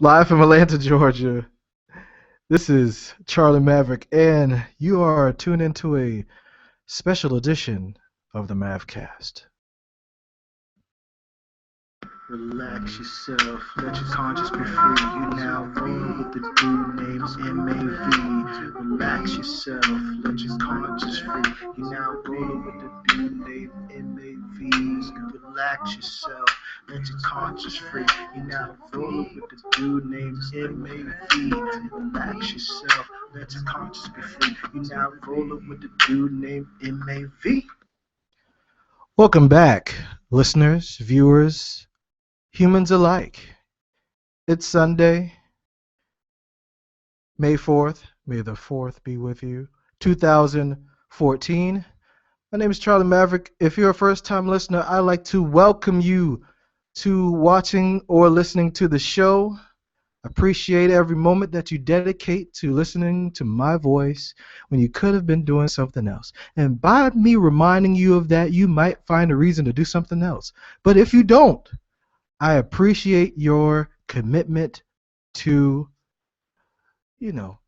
Live from Atlanta, Georgia. This is Charlie Maverick, and you are tuned into a special edition of the MavCast. Relax yourself, let your conscience be free. You now rolling with the dude named MAV. Relax yourself, let your conscience free. You now rolling with the dude named MAV. Relax yourself, let your conscience free. You now rolling with the dude named MAV. Relax yourself, let your conscience be free. You now rolling with the dude named MAV. Welcome back, listeners, viewers, humans alike. It's Sunday, May 4th. May the 4th be with you. 2014. My name is Charlie Maverick. If you're a first-time listener, I'd like to welcome you to watching or listening to the show. Appreciate every moment that you dedicate to listening to my voice when you could have been doing something else. And by me reminding you of that, you might find a reason to do something else. But if you don't, I appreciate your commitment to,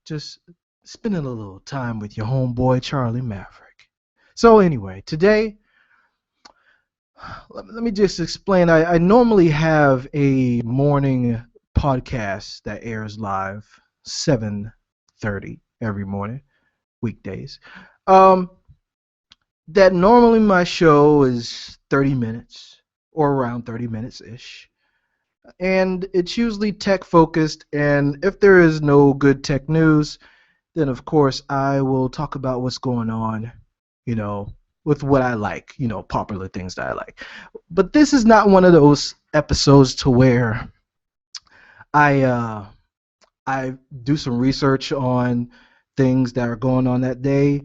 just spending a little time with your homeboy, Charlie Maverick. So anyway, today, let me just explain. I normally have a morning podcast that airs live 7:30 every morning, weekdays. Um, that normally my show is 30 minutes or around 30 minutes ish. And it's usually tech focused. And if there is no good tech news, then of course I will talk about what's going on, you know, with what I like, popular things that I like. But this is not one of those episodes to where I I do some research on things that are going on that day,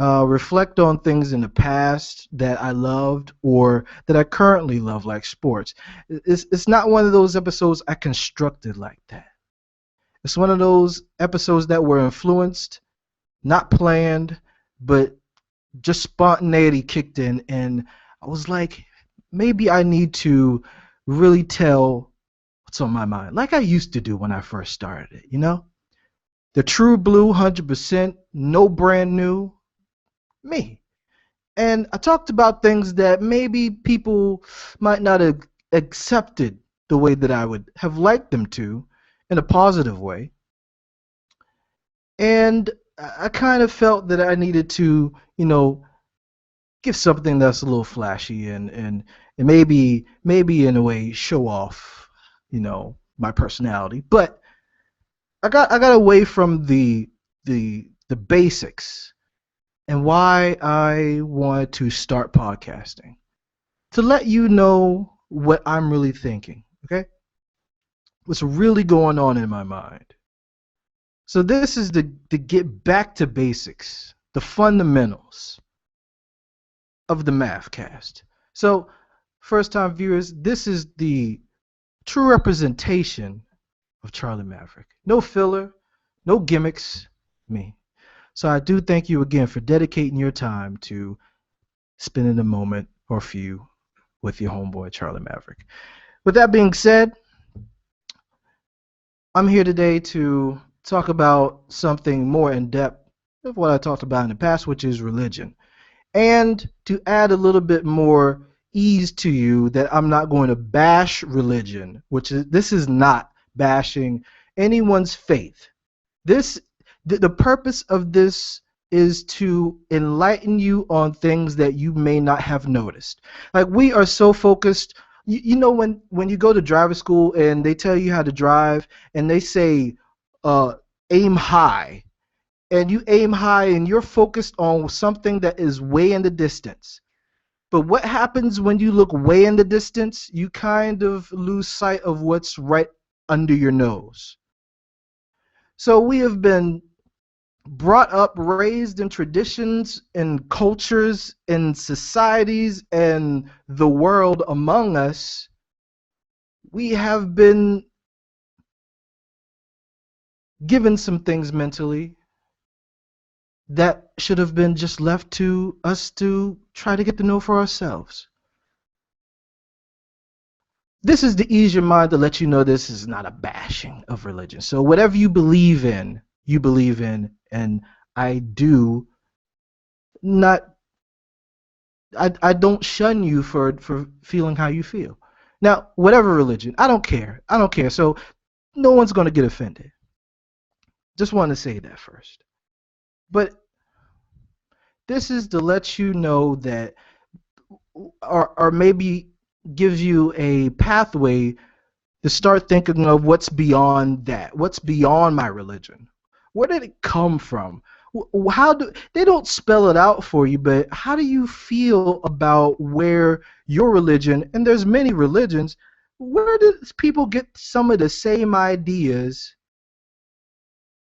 reflect on things in the past that I loved or that I currently love, like sports. It's not one of those episodes I constructed like that. It's one of those episodes that were influenced, not planned, but just spontaneity kicked in, and I was like, maybe I need to really tell what's on my mind, like I used to do when I first started it. The true blue, 100%, no brand new, me. And I talked about things that maybe people might not have accepted the way that I would have liked them to, in a positive way. And I kind of felt that I needed to, give something that's a little flashy and maybe in a way show off, my personality. But I got away from the basics and why I wanted to start podcasting, to let you know what I'm really thinking, okay? What's really going on in my mind. So this is to get back to basics, the fundamentals of the MavCast. So first time viewers, this is the true representation of Charlie Maverick. No filler, no gimmicks, me. So I do thank you again for dedicating your time to spending a moment or few with your homeboy Charlie Maverick. With that being said, I'm here today to talk about something more in depth of what I talked about in the past, which is religion. And to add a little bit more ease to you, that I'm not going to bash religion, this is not bashing anyone's faith. The purpose of this is to enlighten you on things that you may not have noticed. Like, we are so focused. When you go to driver school and they tell you how to drive and they say aim high, and you aim high and you're focused on something that is way in the distance. But what happens when you look way in the distance? You kind of lose sight of what's right under your nose. So we have been brought up, raised in traditions and cultures and societies and the world among us. We have been given some things mentally that should have been just left to us to try to get to know for ourselves. This is to ease your mind to let you know this is not a bashing of religion. So whatever you believe in, and I do not I don't shun you for feeling how you feel. Now, whatever religion, I don't care. I don't care. So no one's going to get offended. Just want to say that first. But this is to let you know that, or maybe gives you a pathway to start thinking of what's beyond that. What's beyond my religion? Where did it come from? How do they don't spell it out for you, but how do you feel about where your religion, and there's many religions, where did people get some of the same ideas,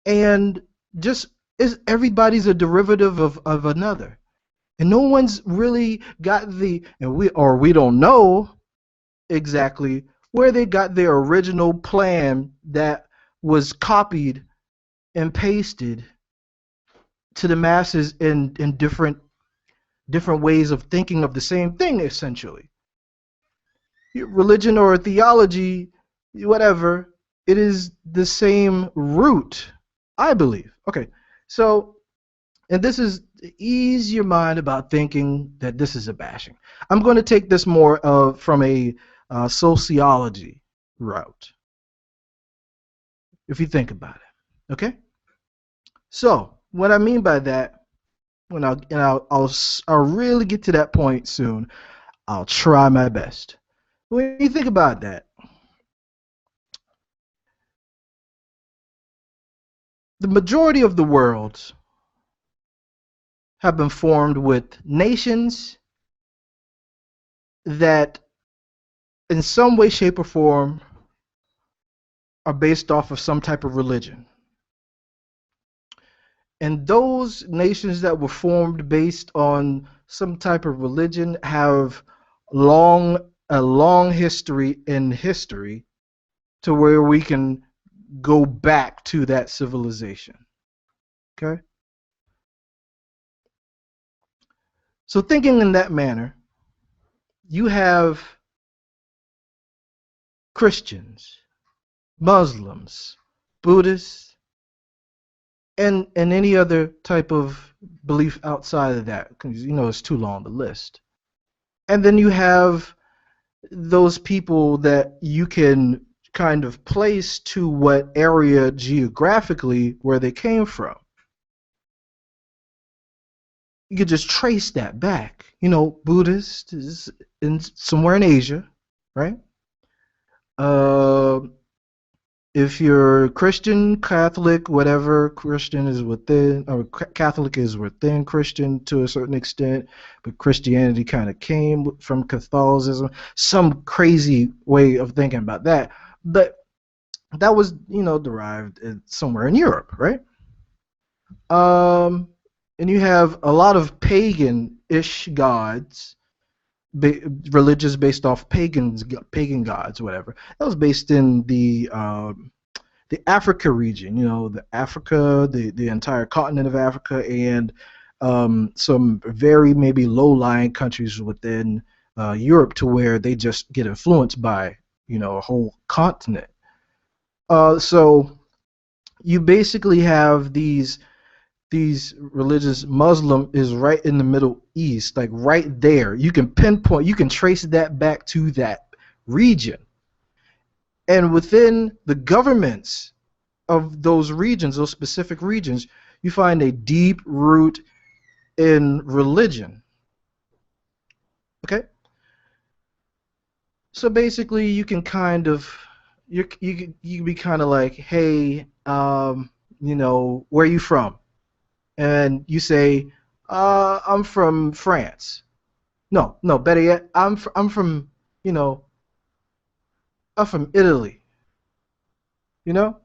and just is everybody's a derivative of another, and no one's really got the, and we don't know exactly where they got their original plan that was copied and pasted to the masses in different ways of thinking of the same thing, essentially. Religion or theology, whatever, it is the same root, I believe. Okay, so, and this is ease your mind about thinking that this is a bashing. I'm going to take this more from a sociology route, if you think about it. Okay, so what I mean by that, I'll really get to that point soon. I'll try my best. When you think about that, the majority of the worlds have been formed with nations that, in some way, shape, or form, are based off of some type of religion. And those nations that were formed based on some type of religion have long a long history in history to where we can go back to that civilization. Okay? So thinking in that manner, you have Christians, Muslims, Buddhists, and any other type of belief outside of that, because it's too long to list. And then you have those people that you can kind of place to what area geographically where they came from. You could just trace that back. Buddhist is somewhere in Asia, right? Uh, if you're Christian, Catholic, whatever, Christian is within, or Catholic is within Christian to a certain extent, but Christianity kind of came from Catholicism, some crazy way of thinking about that. But that was, derived somewhere in Europe, right? Um, and you have a lot of pagan-ish gods, religious based off pagan gods, whatever. That was based in the Africa region, the Africa, the entire continent of Africa, and some very maybe low-lying countries within Europe, to where they just get influenced by a whole continent. So you basically have these religious. Muslim is right in the Middle East, like right there. You can pinpoint, you can trace that back to that region. And within the governments of those regions, those specific regions, you find a deep root in religion. Okay? So basically you can kind of you be kind of like, hey, where are you from? And you say, I'm from France. No, better yet, I'm from, you know, I'm from Italy. You know,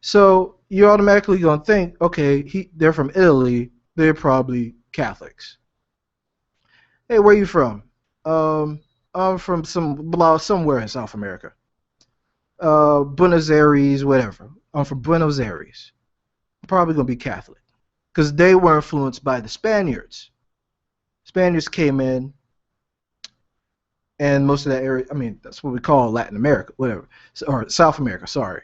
so you're automatically gonna think, okay, they're from Italy. They're probably Catholics. Hey, where are you from? Um, I'm from somewhere in South America. Buenos Aires, whatever. I'm from Buenos Aires. I'm probably gonna be Catholic because they were influenced by the Spaniards. Spaniards came in, and most of that area. I mean, that's what we call Latin America, whatever, or South America. Sorry,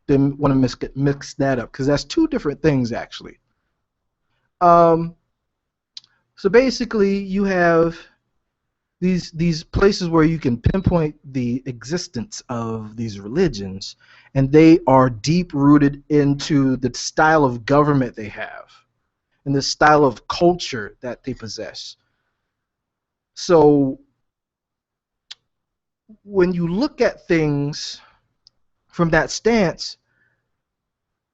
didn't want to mix that up because that's two different things actually. Um, so basically, you have these places where you can pinpoint the existence of these religions, and they are deep rooted into the style of government they have and the style of culture that they possess. So when you look at things from that stance,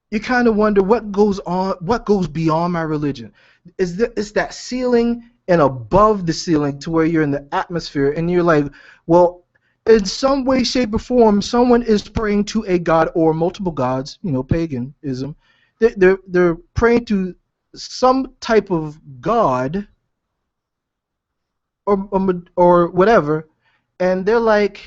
you kind of wonder what goes beyond my religion. Is that ceiling and above the ceiling to where you're in the atmosphere and you're like, well, in some way, shape, or form, someone is praying to a god or multiple gods, paganism. They're praying to some type of god or whatever, and they're like,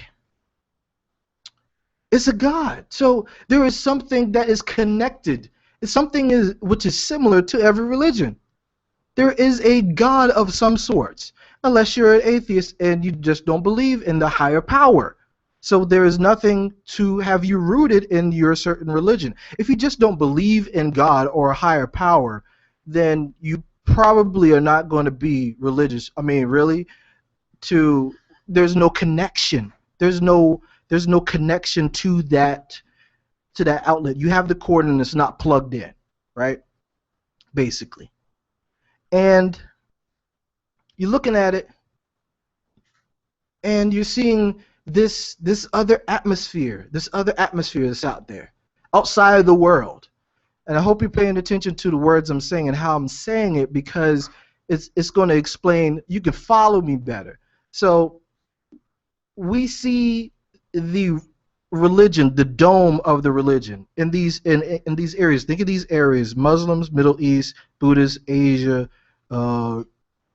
it's a God. So there is something that is connected. It's something which is similar to every religion. There is a God of some sorts, unless you're an atheist and you just don't believe in the higher power. So there is nothing to have you rooted in your certain religion. If you just don't believe in God or a higher power, then you probably are not going to be religious. I mean, really, there's no connection. There's no connection to that outlet. You have the cord and it's not plugged in, right? Basically. And you're looking at it and you're seeing this other atmosphere that's out there, outside of the world. And I hope you're paying attention to the words I'm saying and how I'm saying it, because it's going to explain, you can follow me better. So we see the religion, the dome of the religion in these areas. Think of these areas: Muslims, Middle East, Buddhists, Asia,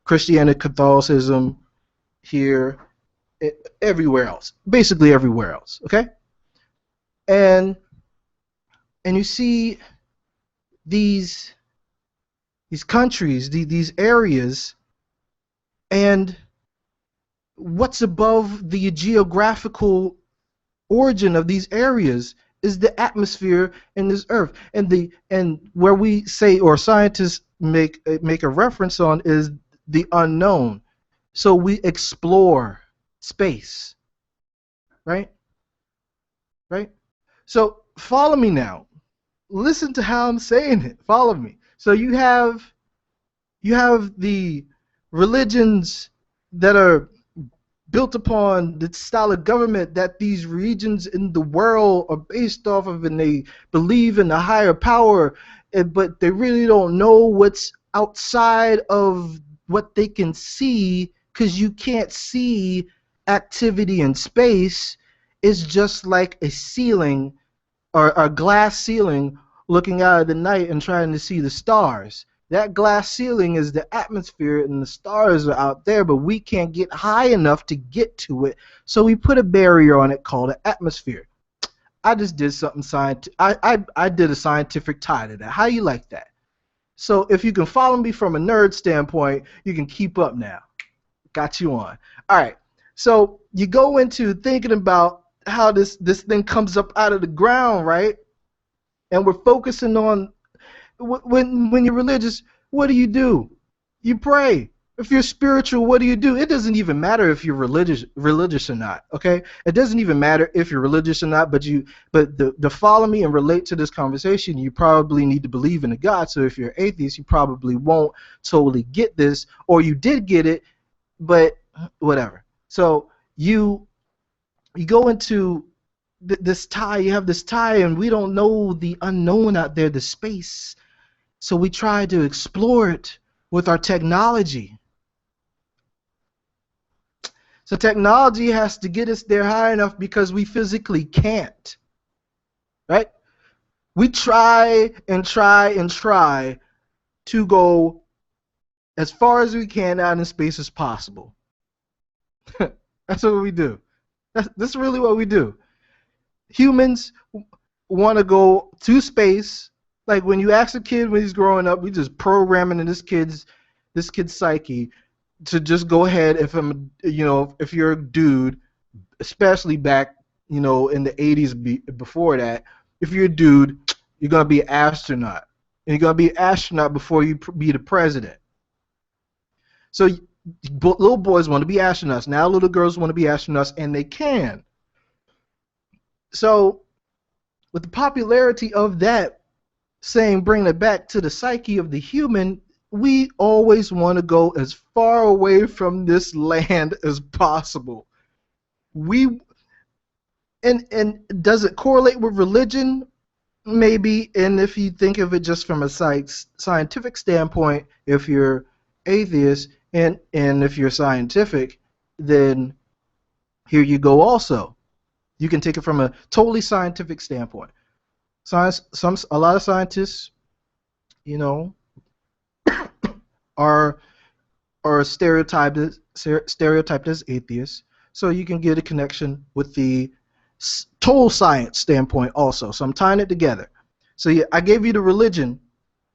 Christianity, Catholicism, here, everywhere else, basically everywhere else. Okay, and you see these countries, these areas, and what's above the geographical origin of these areas is the atmosphere in this earth, and where we say, or scientists make a reference on, is the unknown. So we explore space, right? So follow me now. Listen to how I'm saying it. Follow me. So you have the religions that are built upon the style of government that these regions in the world are based off of, and they believe in a higher power, but they really don't know what's outside of what they can see, because you can't see activity in space. It's just like a ceiling, or a glass ceiling, looking out of the night and trying to see the stars. That glass ceiling is the atmosphere, and the stars are out there, but we can't get high enough to get to it. So we put a barrier on it called an atmosphere. I just did something scientific. I did a scientific tie to that. How you like that? So if you can follow me from a nerd standpoint, you can keep up now. Got you on. All right. So you go into thinking about how this thing comes up out of the ground, right? And we're focusing on, when you're religious, what do? You pray. If you're spiritual, what do? It doesn't even matter if you're religious or not. Okay, it doesn't even matter if you're religious or not. But to follow me and relate to this conversation, you probably need to believe in a God. So if you're atheist, you probably won't totally get this, or you did get it, but whatever. So you go into this tie. You have this tie, and we don't know the unknown out there, the space. So we try to explore it with our technology. So technology has to get us there high enough because we physically can't, right? We try and try and try to go as far as we can out in space as possible. That's what we do. That's really what we do. Humans want to go to space. Like when you ask a kid when he's growing up, we just programming in this kid's psyche. to just go ahead if you're a dude, especially back in the 80s before that, if you're a dude, you're gonna be an astronaut, and you're gonna be an astronaut before you be the president. So little boys want to be astronauts now. Little girls want to be astronauts, and they can. So with the popularity of that saying, bringing it back to the psyche of the human, we always want to go as far away from this land as possible. We and does it correlate with religion? Maybe. And if you think of it just from a scientific standpoint, if you're atheist and if you're scientific, then here you go also. You can take it from a totally scientific standpoint. A lot of scientists, you know, are stereotyped as atheists. So you can get a connection with the total science standpoint also. So I'm tying it together. So yeah, I gave you the religion,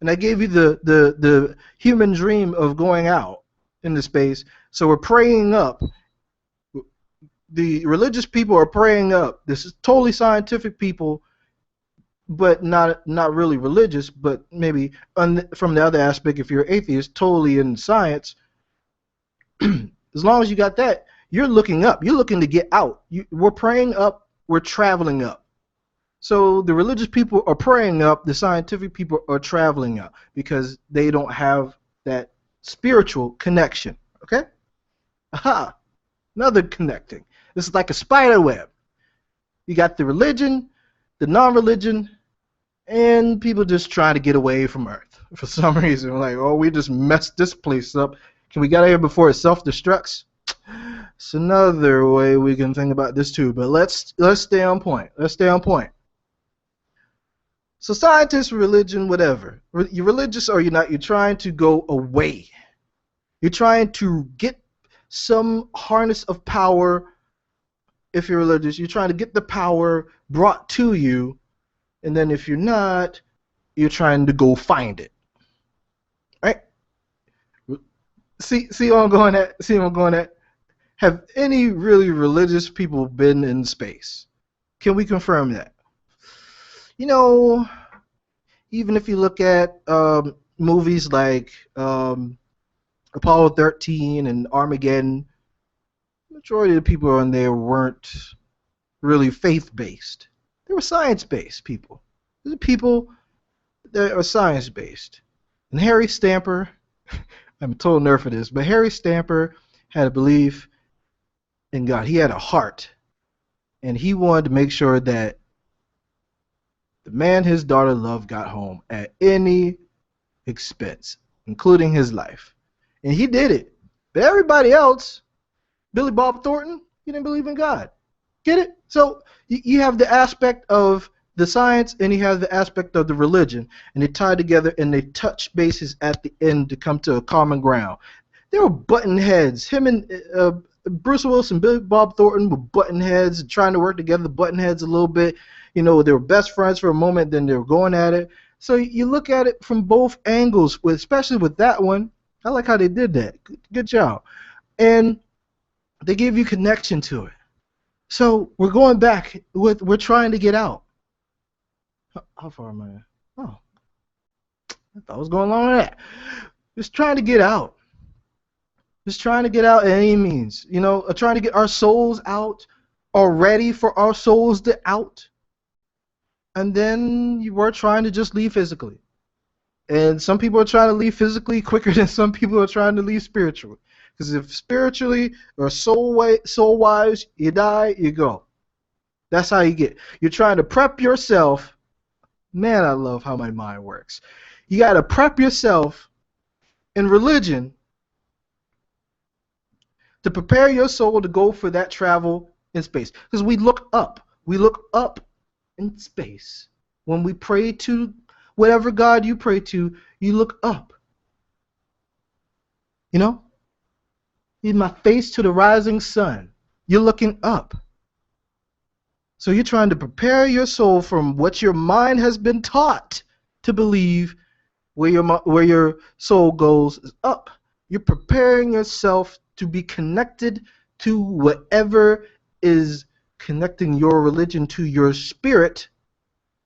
and I gave you the human dream of going out into space. So we're praying up. The religious people are praying up. This is totally scientific people, but not really religious, but maybe from the other aspect, if you're atheist, totally in science. As long as you got that, you're looking up. You're looking to get out. We're praying up. We're traveling up. So the religious people are praying up. The scientific people are traveling up because they don't have that spiritual connection. Okay? Aha! Another connecting. This is like a spider web. You got the religion, the non-religion, and people just trying to get away from Earth for some reason. Like, oh, we just messed this place up. Can we get out of here before it self-destructs? It's another way we can think about this too. But let's stay on point. Let's stay on point. So scientists, religion, whatever. You're religious or you're not. You're trying to go away. You're trying to get some harness of power. If you're religious, you're trying to get the power brought to you. And then if you're not, you're trying to go find it. Right? See where I'm going at? See where I'm going at? Have any really religious people been in space? Can we confirm that? You know, even if you look at movies like Apollo 13 and Armageddon, the majority of the people on there weren't really faith-based. They were science-based people. These are people that are science-based. And Harry Stamper, I'm a total nerd for this, but Harry Stamper had a belief in God. He had a heart. And he wanted to make sure that the man his daughter loved got home at any expense, including his life. And he did it. But everybody else, Billy Bob Thornton, he didn't believe in God. Get it? So you have the aspect of the science and you have the aspect of the religion, and they tie together and they touch bases at the end to come to a common ground. They were button heads. Him and Bruce Willis and Billy Bob Thornton were button heads, trying to work together, button heads a little bit. You know, they were best friends for a moment, then they were going at it. So you look at it from both angles, especially with that one. I like how they did that. Good job. And they gave you connection to it. So we're going back. We're trying to get out. How far am I? Oh, I thought I was going along with that. Just trying to get out. Just trying to get out at any means. You know, trying to get our souls out, or ready for our souls to out. And then you were trying to just leave physically. And some people are trying to leave physically quicker than some people are trying to leave spiritually. Because if spiritually or soul-wise you die, you go. That's how you get. You're trying to prep yourself. Man, I love how my mind works. You got to prep yourself in religion to prepare your soul to go for that travel in space. Because we look up. We look up in space. When we pray to whatever God you pray to, you look up. You know? In my face to the rising sun. You're looking up. So you're trying to prepare your soul from what your mind has been taught to believe where your soul goes is up. You're preparing yourself to be connected to whatever is connecting your religion to your spirit.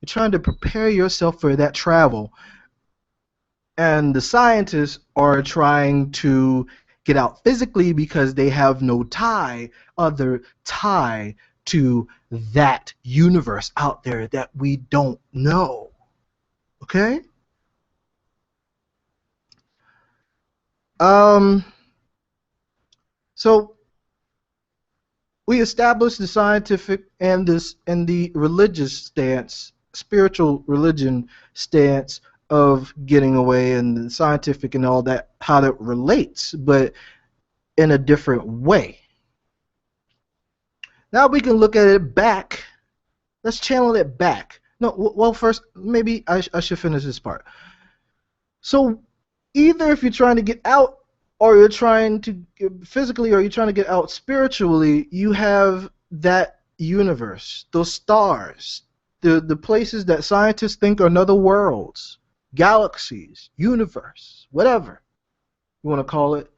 You're trying to prepare yourself for that travel. And the scientists are trying to get out physically because they have no other tie to that universe out there that we don't know. Okay? Um, so we established the scientific and the religious stance, spiritual religion stance of getting away, and the scientific and all that, how that relates, but in a different way. Now we can look at it back. Let's channel it back. No, well, first, maybe I should finish this part. So, either if you're trying to get out, or you're trying to physically, or you're trying to get out spiritually, you have that universe, those stars, the places that scientists think are other worlds, galaxies, universe, whatever you want to call it.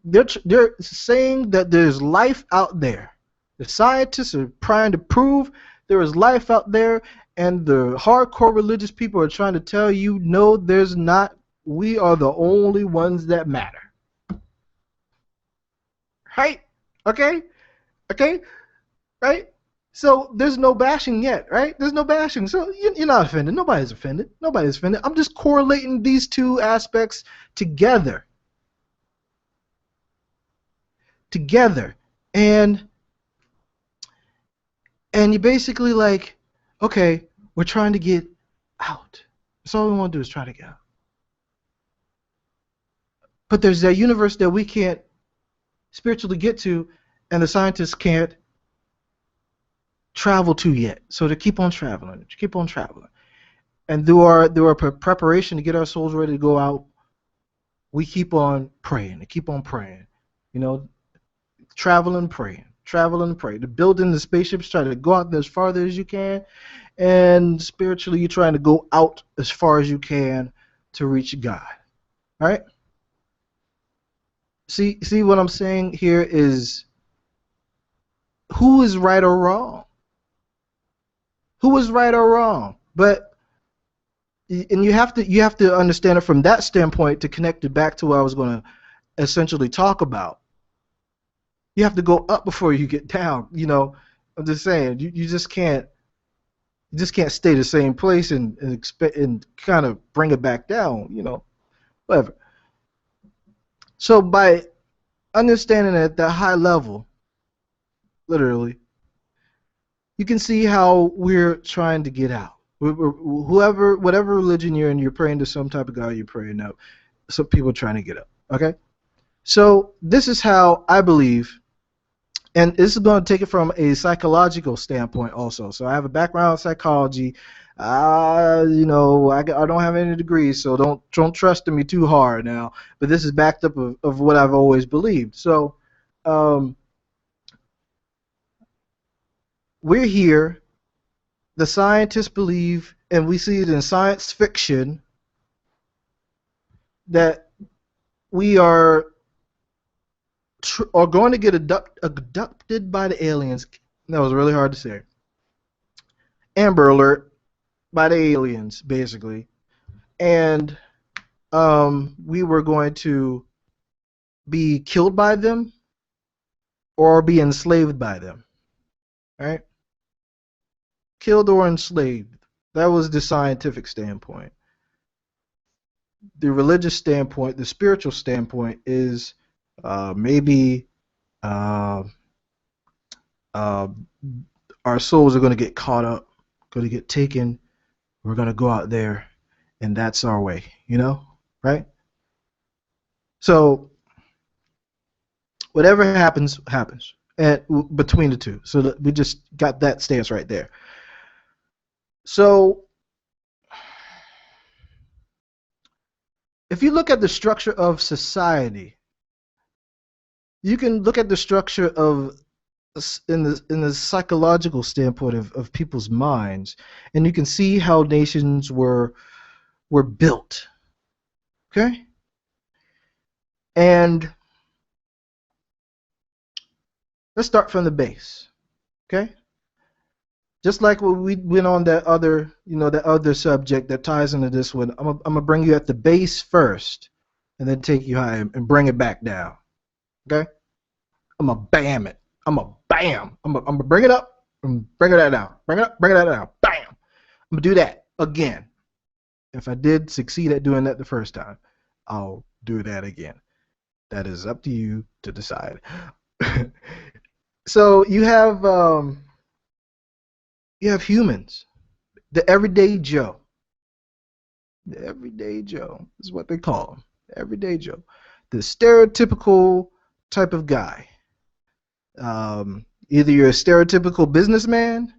They're saying that there's life out there. The scientists are trying to prove there is life out there, and the hardcore religious people are trying to tell you, no, there's not. We are the only ones that matter. Right? Okay? Okay? Right? So there's no bashing yet, right? There's no bashing. So you're not offended. Nobody's offended. Nobody's offended. I'm just correlating these two aspects together. And you're basically like, okay, we're trying to get out. That's all we want to do is try to get out. But there's that universe that we can't spiritually get to, and the scientists can't travel to yet. So to keep on traveling, and through our preparation to get our souls ready to go out, we keep on praying and keep on praying. You know, traveling, praying, to building the spaceships, try to go out there as farther as you can, and spiritually you're trying to go out as far as you can to reach God. All right? See what I'm saying here is, who is right or wrong? Who is right or wrong? But and you have to understand it from that standpoint to connect it back to what I was going to essentially talk about. You have to go up before you get down. You know, I'm just saying, you just can't stay the same place and expect and kind of bring it back down. You know, whatever. So by understanding at that high level, literally, you can see how we're trying to get out. Whatever religion you're in, you're praying to some type of God. You're praying up. Some people are trying to get up. Okay, so this is how I believe, and this is going to take it from a psychological standpoint also. So I have a background in psychology. You know, I don't have any degrees, so don't trust me too hard now. But this is backed up of what I've always believed. So we're here. The scientists believe, and we see it in science fiction, that we are going to get abducted by the aliens. That was really hard to say. Amber Alert by the aliens, basically. And we were going to be killed by them or be enslaved by them. Right? Killed or enslaved. That was the scientific standpoint. The religious standpoint, the spiritual standpoint is maybe our souls are going to get caught up, going to get taken. We're going to go out there, and that's our way, you know, right? So whatever happens, happens, and between the two. So we just got that stance right there. So if you look at the structure of society, you can look at the structure of in the psychological standpoint of people's minds, and you can see how nations were built. Okay? And let's start from the base, okay? Just like when we went on that other, that other subject that ties into this one, I'm gonna bring you at the base first, and then take you high and bring it back down. Okay? I'm gonna bam it. I'm gonna bam. I'm gonna bring it up and bring it down. Bring it up, bring it down. Bam. I'm gonna do that again. If I did succeed at doing that the first time, I'll do that again. That is up to you to decide. So you have humans, the everyday Joe. The everyday Joe is what they call him. The everyday Joe. The stereotypical type of guy. Either you're a stereotypical businessman,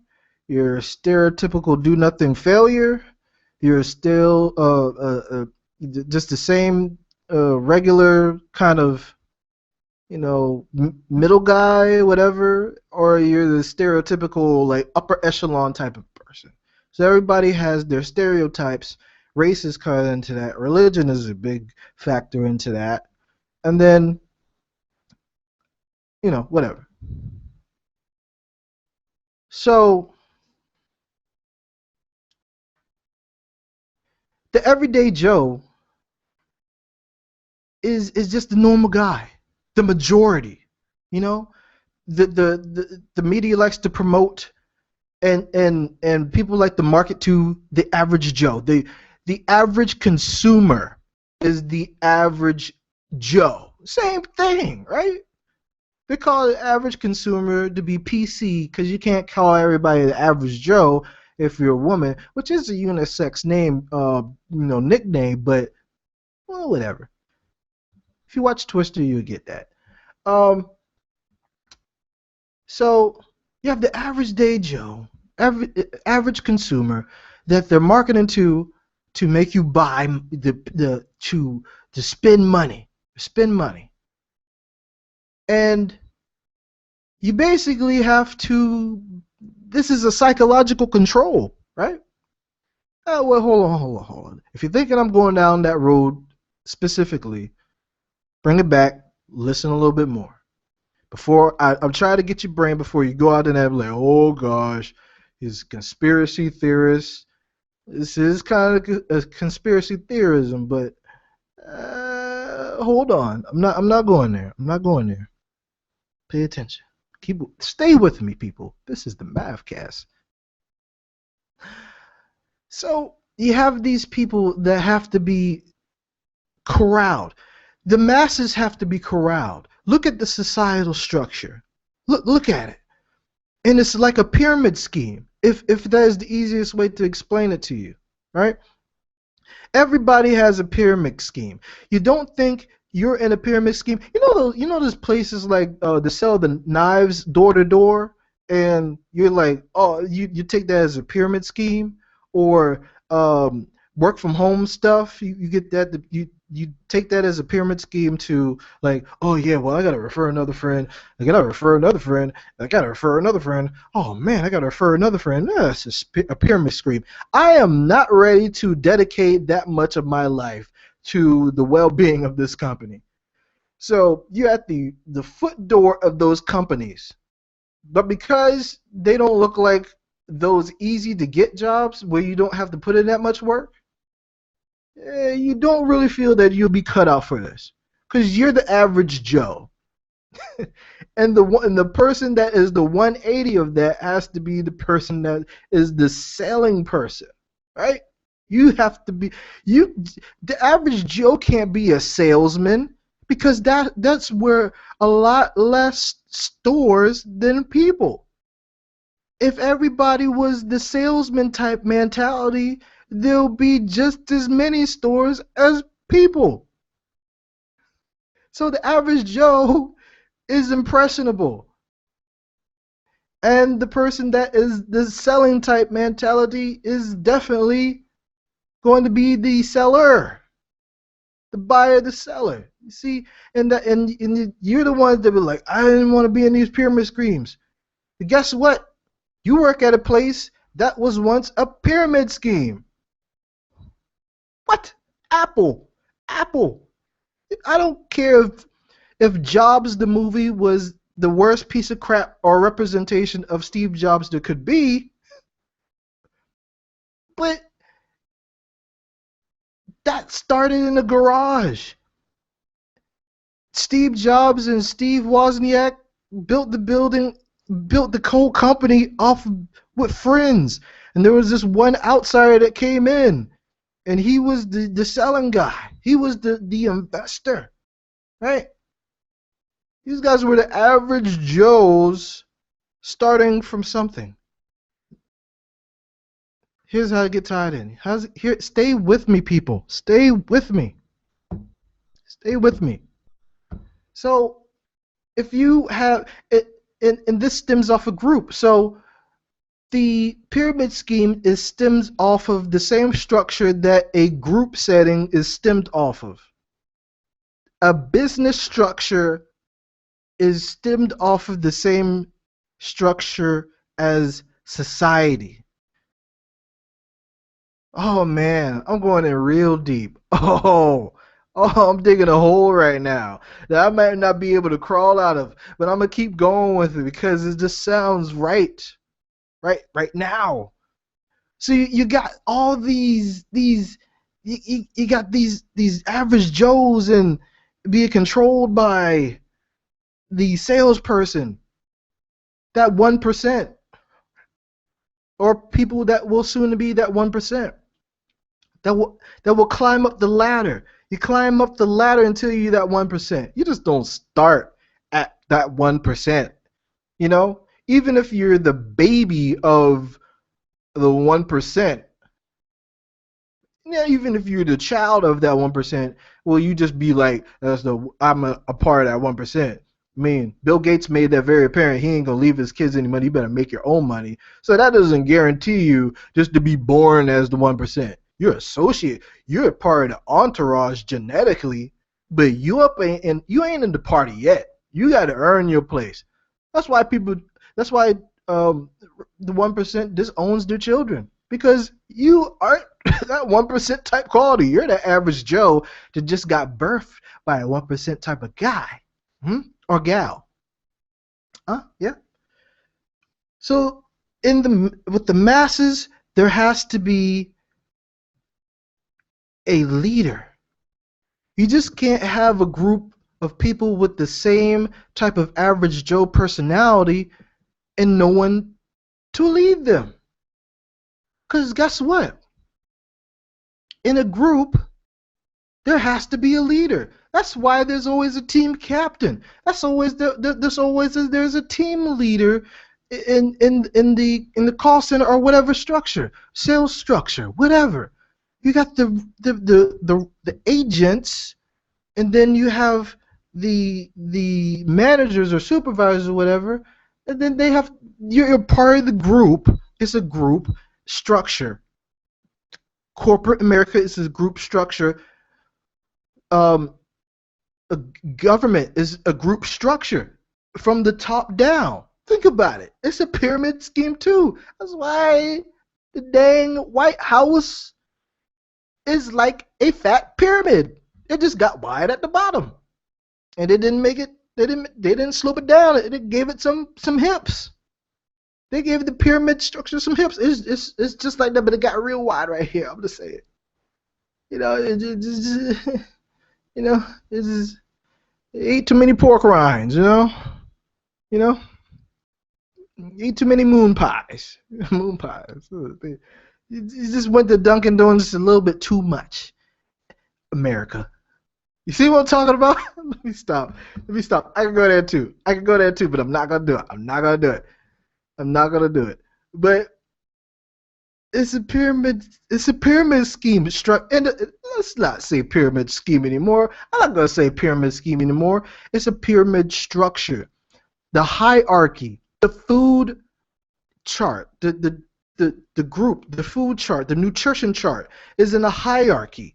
you're a stereotypical do nothing failure, you're still just the same regular kind of middle guy, whatever, or you're the stereotypical like upper echelon type of person. So everybody has their stereotypes. Race is cut into that. Religion is a big factor into that. And then, whatever. So the everyday Joe is just the normal guy, the majority. You know, the media likes to promote and people like to market to the average Joe. The average consumer is the average Joe. Same thing, right? They call the average consumer to be PC because you can't call everybody the average Joe if you're a woman, which is a unisex name, nickname, but well, whatever. If you watch Twister, you get that. Um, so you have the average day Joe, average consumer that they're marketing to make you buy to spend money, and you basically have to. This is a psychological control, right? Oh, well, hold on. If you're thinking I'm going down that road specifically, bring it back. Listen a little bit more. Before I'm trying to get your brain before you go out and have like, oh gosh, he's a conspiracy theorist. This is kind of a conspiracy theorism, but hold on. I'm not going there. I'm not going there. Pay attention. Stay with me, people. This is the MavCast. So you have these people that have to be corralled. The masses have to be corralled. Look at the societal structure. Look at it. And it's like a pyramid scheme. If that is the easiest way to explain it to you, right? Everybody has a pyramid scheme. You don't think you're in a pyramid scheme. Those places like they sell the knives door to door, and you're like, oh, you take that as a pyramid scheme, or work from home stuff. You get that you take that as a pyramid scheme to like, oh yeah, well I gotta refer another friend. I gotta refer another friend. I gotta refer another friend. Oh man, I gotta refer another friend. Yeah, it's a pyramid scheme. I am not ready to dedicate that much of my life to the well-being of this company. So you're at the foot door of those companies, but because they don't look like those easy to get jobs where you don't have to put in that much work, you don't really feel that you'll be cut out for this because you're the average Joe. And the person that is the 180 of that has to be the person that is the selling person, right? You have to be you. The average Joe can't be a salesman because that's where a lot less stores than people. If everybody was the salesman type mentality, there'll be just as many stores as people. So the average Joe is impressionable. And the person that is the selling type mentality is definitely going to be the seller, the buyer, the seller. You see, and you're the ones that be like, I didn't want to be in these pyramid schemes. But guess what? You work at a place that was once a pyramid scheme. What? Apple. Apple. I don't care if Jobs the movie was the worst piece of crap or representation of Steve Jobs there could be, but that started in a garage. Steve Jobs and Steve Wozniak built the building, built the whole company off with friends. And there was this one outsider that came in, and he was the selling guy. He was the investor, right? These guys were the average Joes starting from something. Here's how I get tied in. Here, stay with me, people. Stay with me. Stay with me. So if you have it, and this stems off a group. So the pyramid scheme is stems off of the same structure that a group setting is stemmed off of. A business structure is stemmed off of the same structure as society. Oh man, I'm going in real deep. I'm digging a hole right now that I might not be able to crawl out of, but I'm gonna keep going with it because it just sounds right now. So you got all you got these average Joes and being controlled by the salesperson, that 1%, or people that will soon be that 1%, that will climb up the ladder. You climb up the ladder until you're that 1%. You just don't start at that 1%. You know, even if you're the baby of the 1%, yeah, even if you're the child of that 1%, will you just be like, I'm a part of that 1%? I mean, Bill Gates made that very apparent. He ain't gonna leave his kids any money. You better make your own money. So that doesn't guarantee you just to be born as the 1%. You're associate. You're a part of the entourage genetically, but you ain't in the party yet. You got to earn your place. That's why people. That's why the 1% disowns their children, because you aren't that 1% type quality. You're the average Joe that just got birthed by a 1% type of guy, or gal. Yeah. So with the masses, there has to be a leader. You just can't have a group of people with the same type of average Joe personality and no one to lead them. Because guess what? In a group, there has to be a leader. That's why there's always a team captain. There's always there's a team leader in the call center or whatever structure, sales structure, whatever. You got the agents, and then you have the managers or supervisors or whatever, and then you're part of the group. It's a group structure. Corporate America is a group structure. A government is a group structure from the top down. Think about it. It's a pyramid scheme too. That's why the dang White House is like a fat pyramid. It just got wide at the bottom, and they didn't make it. They didn't slope it down. It gave it some hips. They gave the pyramid structure some hips. It's just like that, but it got real wide right here. I'm just saying. You know, it's just ate too many pork rinds. You know, eat too many moon pies. Moon pies. You just went to Dunkin' Donuts a little bit too much. America. You see what I'm talking about? Let me stop. I can go there too. But I'm not gonna do it. I'm not gonna do it. But it's a pyramid. It's a pyramid scheme. And let's not say pyramid scheme anymore. I'm not gonna say pyramid scheme anymore. It's a pyramid structure. The hierarchy, the food chart, the group, the food chart, the nutrition chart is in a hierarchy.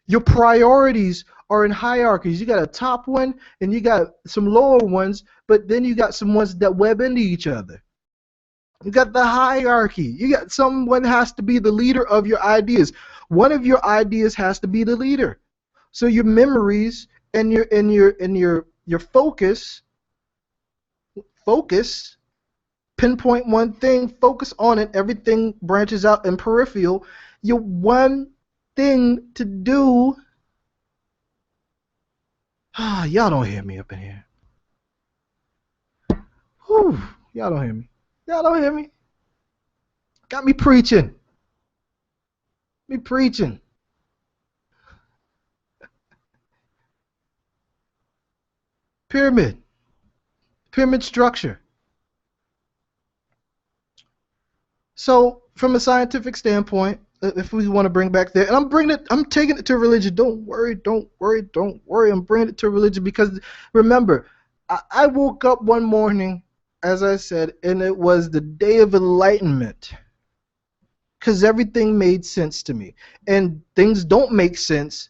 Your priorities are in hierarchies. You got a top one and you got some lower ones, but then you got some ones that web into each other. You got the hierarchy. You got someone has to be the leader of your ideas. One of your ideas has to be the leader. So your memories and your focus, pinpoint one thing, focus on it. Everything branches out in peripheral. Your one thing to do. Y'all don't hear me up in here. Whew, y'all don't hear me. Y'all don't hear me. Got me preaching. Me preaching. Pyramid. Pyramid structure. So, from a scientific standpoint, if we want to bring back there, and I'm taking it to religion. Don't worry, don't worry, don't worry. I'm bringing it to religion because remember, I woke up one morning, as I said, and it was the day of enlightenment. Because everything made sense to me. And things don't make sense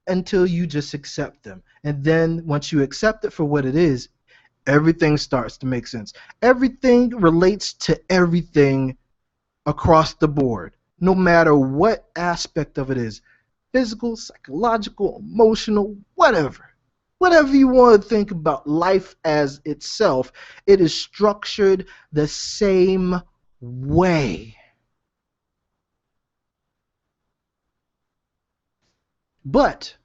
until you just accept them. And then once you accept it for what it is, everything starts to make sense. Everything relates to everything across the board, no matter what aspect of it is. Physical, psychological, emotional, whatever. Whatever you want to think about life as itself, it is structured the same way. But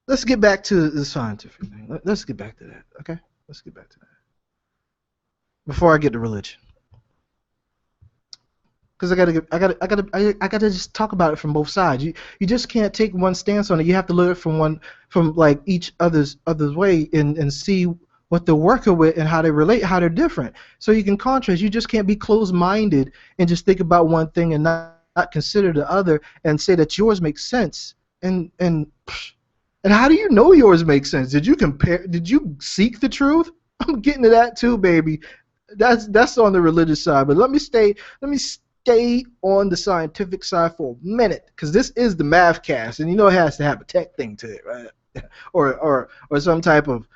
let's get back to the scientific thing. Let's get back to that, okay? Let's get back to that before I get to religion, because I gotta just talk about it from both sides. You just can't take one stance on it. You have to look at it from like each other's way and see what they're working with and how they relate, how they're different. So you can contrast. You just can't be closed-minded and just think about one thing and not consider the other and say that yours makes sense. And how do you know yours makes sense? Did you compare? Did you seek the truth? I'm getting to that too, baby. That's on the religious side. But let me stay on the scientific side for a minute, because this is the MavCast, and you know it has to have a tech thing to it, right? or some type of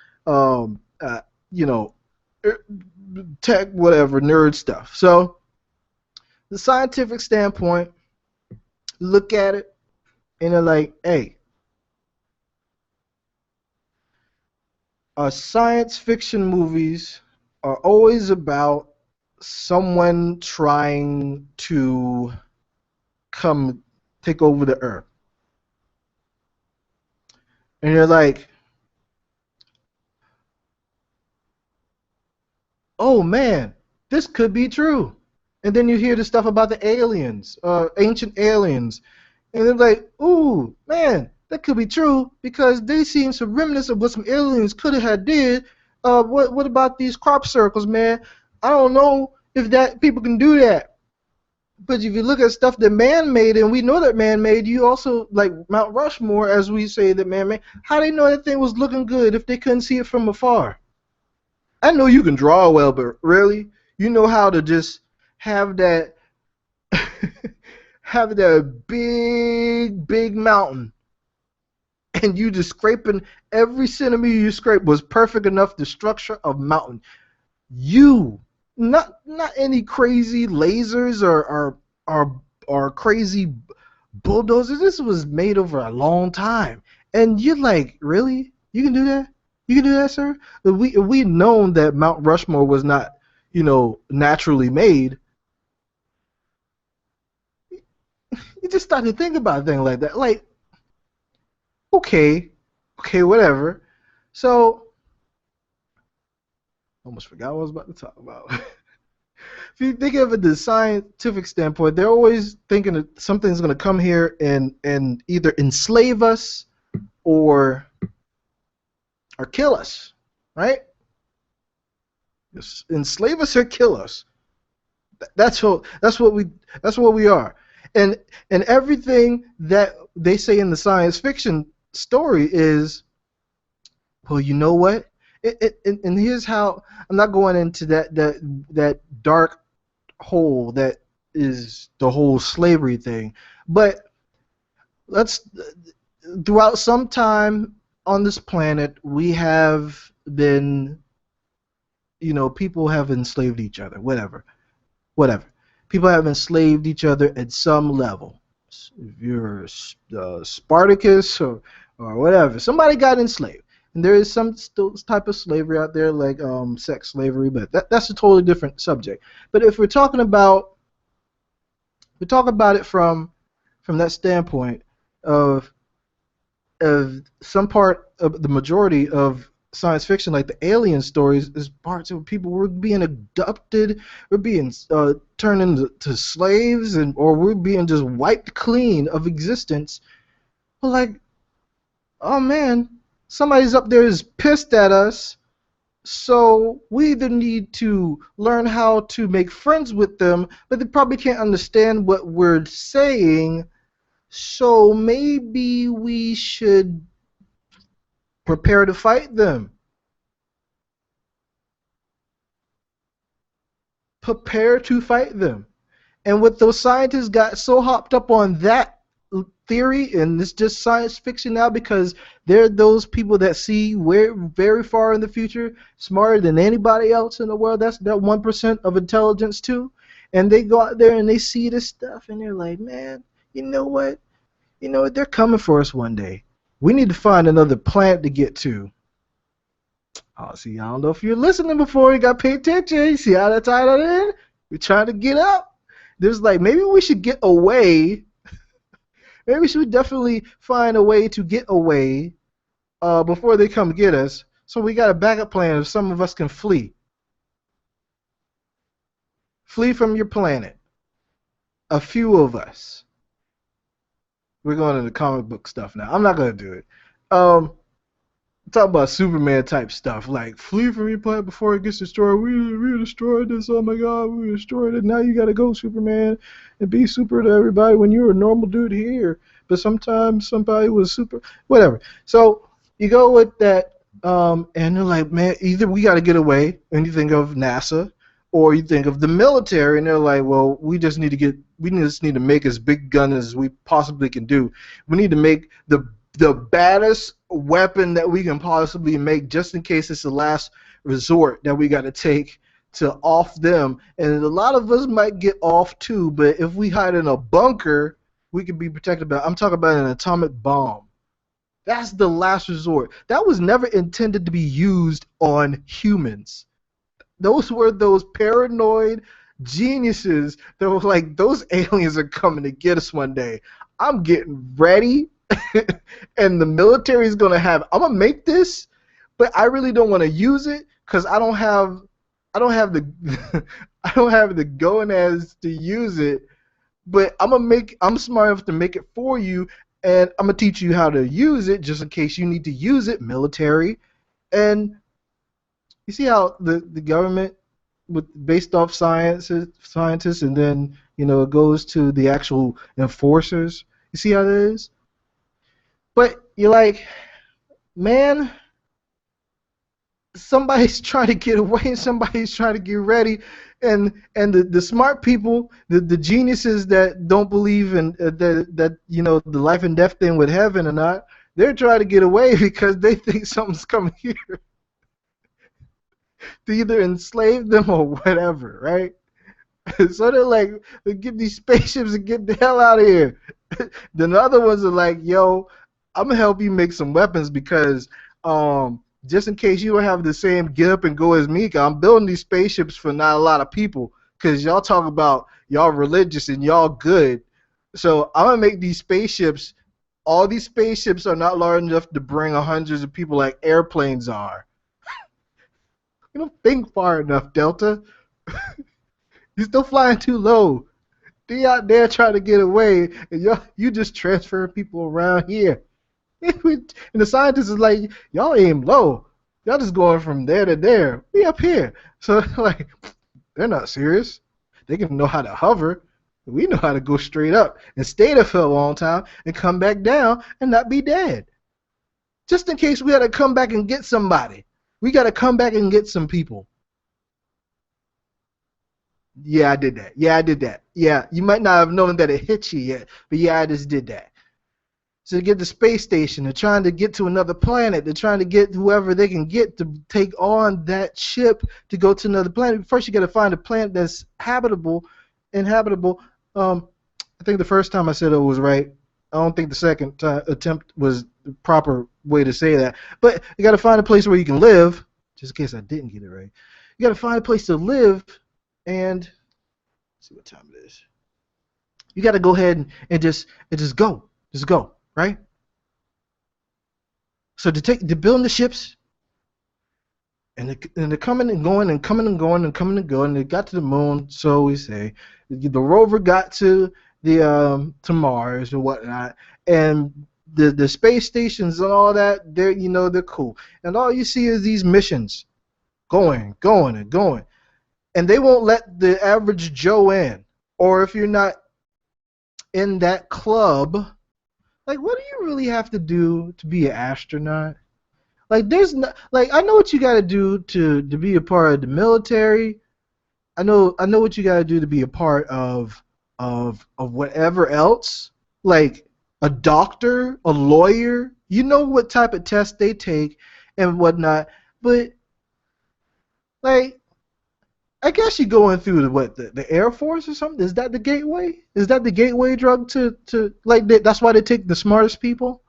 you know, tech, whatever, nerd stuff. So the scientific standpoint, look at it, and they're like, hey, science fiction movies are always about someone trying to come take over the earth. And you're like, oh man, this could be true. And then you hear the stuff about the aliens, ancient aliens. And they're like, ooh, man, that could be true because they seen some remnants of what some aliens could have had did. What about these crop circles, man? I don't know if that people can do that. But if you look at stuff that man made, and we know that man made, you also like Mount Rushmore, as we say that man made. How they know that thing was looking good if they couldn't see it from afar? I know you can draw well, but really, you know how to just have that have that big mountain, and you just scraping every centimeter you scrape was perfect enough to structure a mountain. You, not any crazy lasers or crazy bulldozers. This was made over a long time, and you're like, really? You can do that? You can do that, sir? If we'd known that Mount Rushmore was not, naturally made, you just start to think about a thing like that. Like, okay, whatever. So, almost forgot what I was about to talk about. If you think of it the scientific standpoint, they're always thinking that something's going to come here and either enslave us or kill us, right? Just enslave us or kill us. That's what we are. And everything that they say in the science fiction story is, well, you know what? And here's how. I'm not going into that dark hole that is the whole slavery thing, but let's throughout some time on this planet we have been, people have enslaved each other, whatever. People have enslaved each other at some level. If you're Spartacus or or whatever. Somebody got enslaved. And there is some still type of slavery out there, like sex slavery, but that's a totally different subject. But if we talk about it from that standpoint of some part of the majority of science fiction, like the alien stories, is parts of people were being abducted, we're being turned into slaves, and or we're being just wiped clean of existence. But like, oh man, somebody's up there is pissed at us. So we either need to learn how to make friends with them, but they probably can't understand what we're saying. So maybe we should prepare to fight them. Prepare to fight them. And what those scientists got so hopped up on that theory, and it's just science fiction now because they're those people that see very far in the future, smarter than anybody else in the world. That's that 1% of intelligence too. And they go out there and they see this stuff and they're like, man, you know what? You know what? They're coming for us one day. We need to find another planet to get to. Oh, see, I don't know if you're listening before. You got to pay attention. You see how that tied that in? We're trying to get up. There's like, maybe we should get away. Maybe we should definitely find a way to get away before they come get us. So we got a backup plan if some of us can flee. Flee from your planet. A few of us. We're going into comic book stuff now. I'm not going to do it. Talk about Superman type stuff, like flee from your planet before it gets destroyed. We destroyed this. Oh my God, we destroyed it. Now you got to go, Superman, and be super to everybody when you're a normal dude here. But sometimes somebody was super, whatever. So you go with that, and they're like, man, either we got to get away, and you think of NASA, or you think of the military, and they're like, well, we just need to make as big gun as we possibly can do. We need to make the baddest weapon that we can possibly make, just in case it's the last resort that we got to take to off them. And a lot of us might get off too, but if we hide in a bunker, we can be protected by. I'm talking about an atomic bomb. That's the last resort. That was never intended to be used on humans. Those were those paranoid geniuses that were like, those aliens are coming to get us one day. I'm getting ready. And the military is gonna have. I'm gonna make this, but I really don't want to use it because I don't have the I don't have the gonads to use it. But I'm smart enough to make it for you, and I'm gonna teach you how to use it just in case you need to use it, military. And you see how the government, based off scientists, and then it goes to the actual enforcers. You see how that is? But you're like, man, somebody's trying to get away, somebody's trying to get ready, and the smart people, the geniuses that don't believe in that the life and death thing with heaven or not, they're trying to get away because they think something's coming here to either enslave them or whatever, right? So they're like, get these spaceships and get the hell out of here. Then the other ones are like, yo, I'm gonna help you make some weapons because just in case you don't have the same get up and go as me, I'm building these spaceships for not a lot of people because y'all talk about y'all religious and y'all good. So I'm gonna make these spaceships. All these spaceships are not large enough to bring hundreds of people like airplanes are. You don't think far enough, Delta. You're still flying too low. They out there trying to get away, and you just transferring people around here. And the scientist is like, y'all aim low. Y'all just going from there to there. We up here. So like, they're not serious. They can know how to hover. We know how to go straight up and stay there for a long time and come back down and not be dead. Just in case we had to come back and get somebody. We got to come back and get some people. Yeah, I did that. Yeah, I did that. Yeah, you might not have known that it hit you yet, but yeah, I just did that. So to get the space station, they're trying to get to another planet. They're trying to get whoever they can get to take on that ship to go to another planet. First, you got to find a planet that's inhabitable. I think the first time I said it was right. I don't think the second attempt was the proper way to say that. But you got to find a place where you can live. Just in case I didn't get it right, you got to find a place to live, and let's see what time it is. You got to go ahead and just go, right? So to building the ships, and they're coming and going and coming and going and coming and going. They got to the moon, so we say. The rover got to the to Mars or whatnot, and the space stations and all that. They're cool, and all you see is these missions going, going, and going, and they won't let the average Joe in, or if you're not in that club, like what do you really have to do to be an astronaut? Like there's no, like I know what you got to do to be a part of the military. I know what you got to do to be a part of whatever else. Like a doctor, a lawyer. You know what type of test they take and whatnot. But like I guess you're going through the Air Force or something. Is that the gateway? Is that the gateway drug to like that's why they take the smartest people?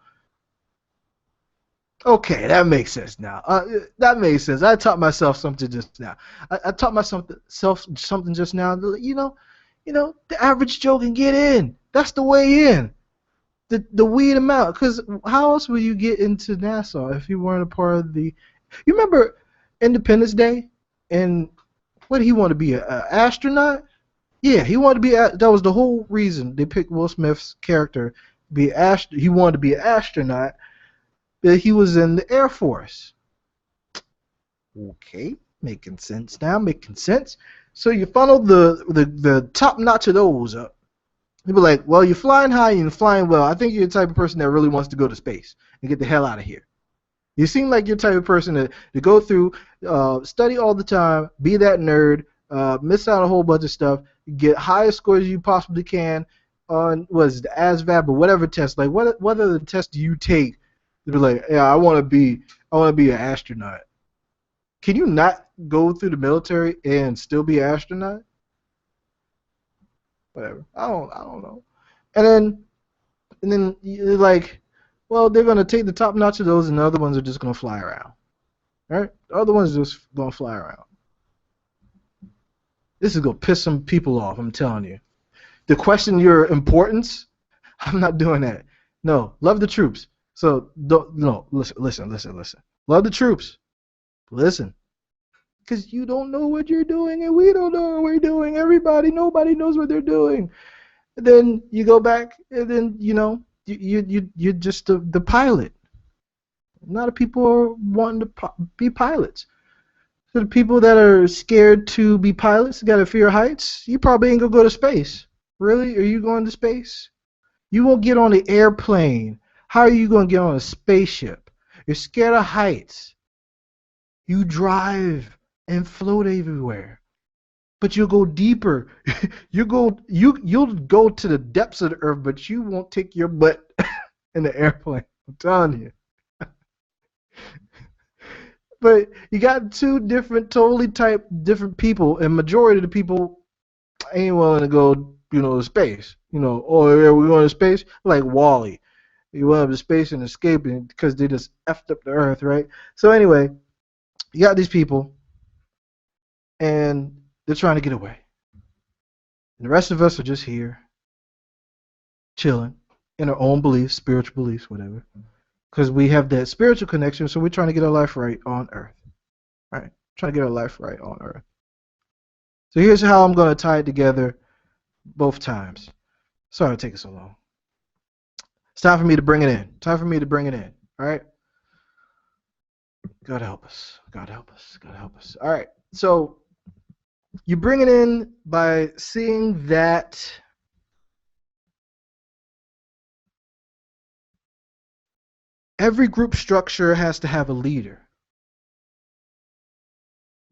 Okay, that makes sense now. That makes sense. I taught myself something just now. I taught myself something just now. The average Joe can get in. That's the way in. The weed amount. Because how else would you get into NASA if you weren't a part of the? You remember Independence Day, and what did he want to be? An astronaut? Yeah, he wanted to be. That was the whole reason they picked Will Smith's character. He wanted to be an astronaut. That he was in the Air Force. Okay, making sense now, making sense. So you funnel the top notch of those up. You'd be like, well, you're flying high and you're flying well. I think you're the type of person that really wants to go to space and get the hell out of here. You seem like you're the type of person to go through, study all the time, be that nerd, miss out on a whole bunch of stuff, get highest scores you possibly can on the ASVAB or whatever test. Like whether the test you take. They'd be like, yeah, I want to be an astronaut. Can you not go through the military and still be an astronaut? Whatever. I don't know. And then you're like, well, they're gonna take the top notch of those, and the other ones are just gonna fly around. Right? The other ones are just gonna fly around. This is gonna piss some people off. I'm telling you. To question your importance, I'm not doing that. No, love the troops. So listen. Love the troops. Listen, because you don't know what you're doing, and we don't know what we're doing. Nobody knows what they're doing. And then you go back, and then you're just the pilot. A lot of people are wanting to be pilots. So the people that are scared to be pilots, got a fear of heights. You probably ain't gonna go to space. Really? Are you going to space? You won't get on an airplane. How are you going to get on a spaceship? You're scared of heights. You drive and float everywhere. But you'll go deeper. You'll go to the depths of the earth, but you won't take your butt in the airplane. I'm telling you. But you got two totally different people, and majority of the people ain't willing to go, to space. Oh yeah, we're going to space? Like Wally. You went up to space and escaping because they just effed up the earth, right? So anyway, you got these people, and they're trying to get away. And the rest of us are just here, chilling, in our own beliefs, spiritual beliefs, whatever. Because we have that spiritual connection, so we're trying to get our life right on earth. Right? Trying to get our life right on earth. So here's how I'm going to tie it together both times. Sorry to take it so long. It's time for me to bring it in. All right? God help us. All right. So you bring it in by seeing that every group structure has to have a leader.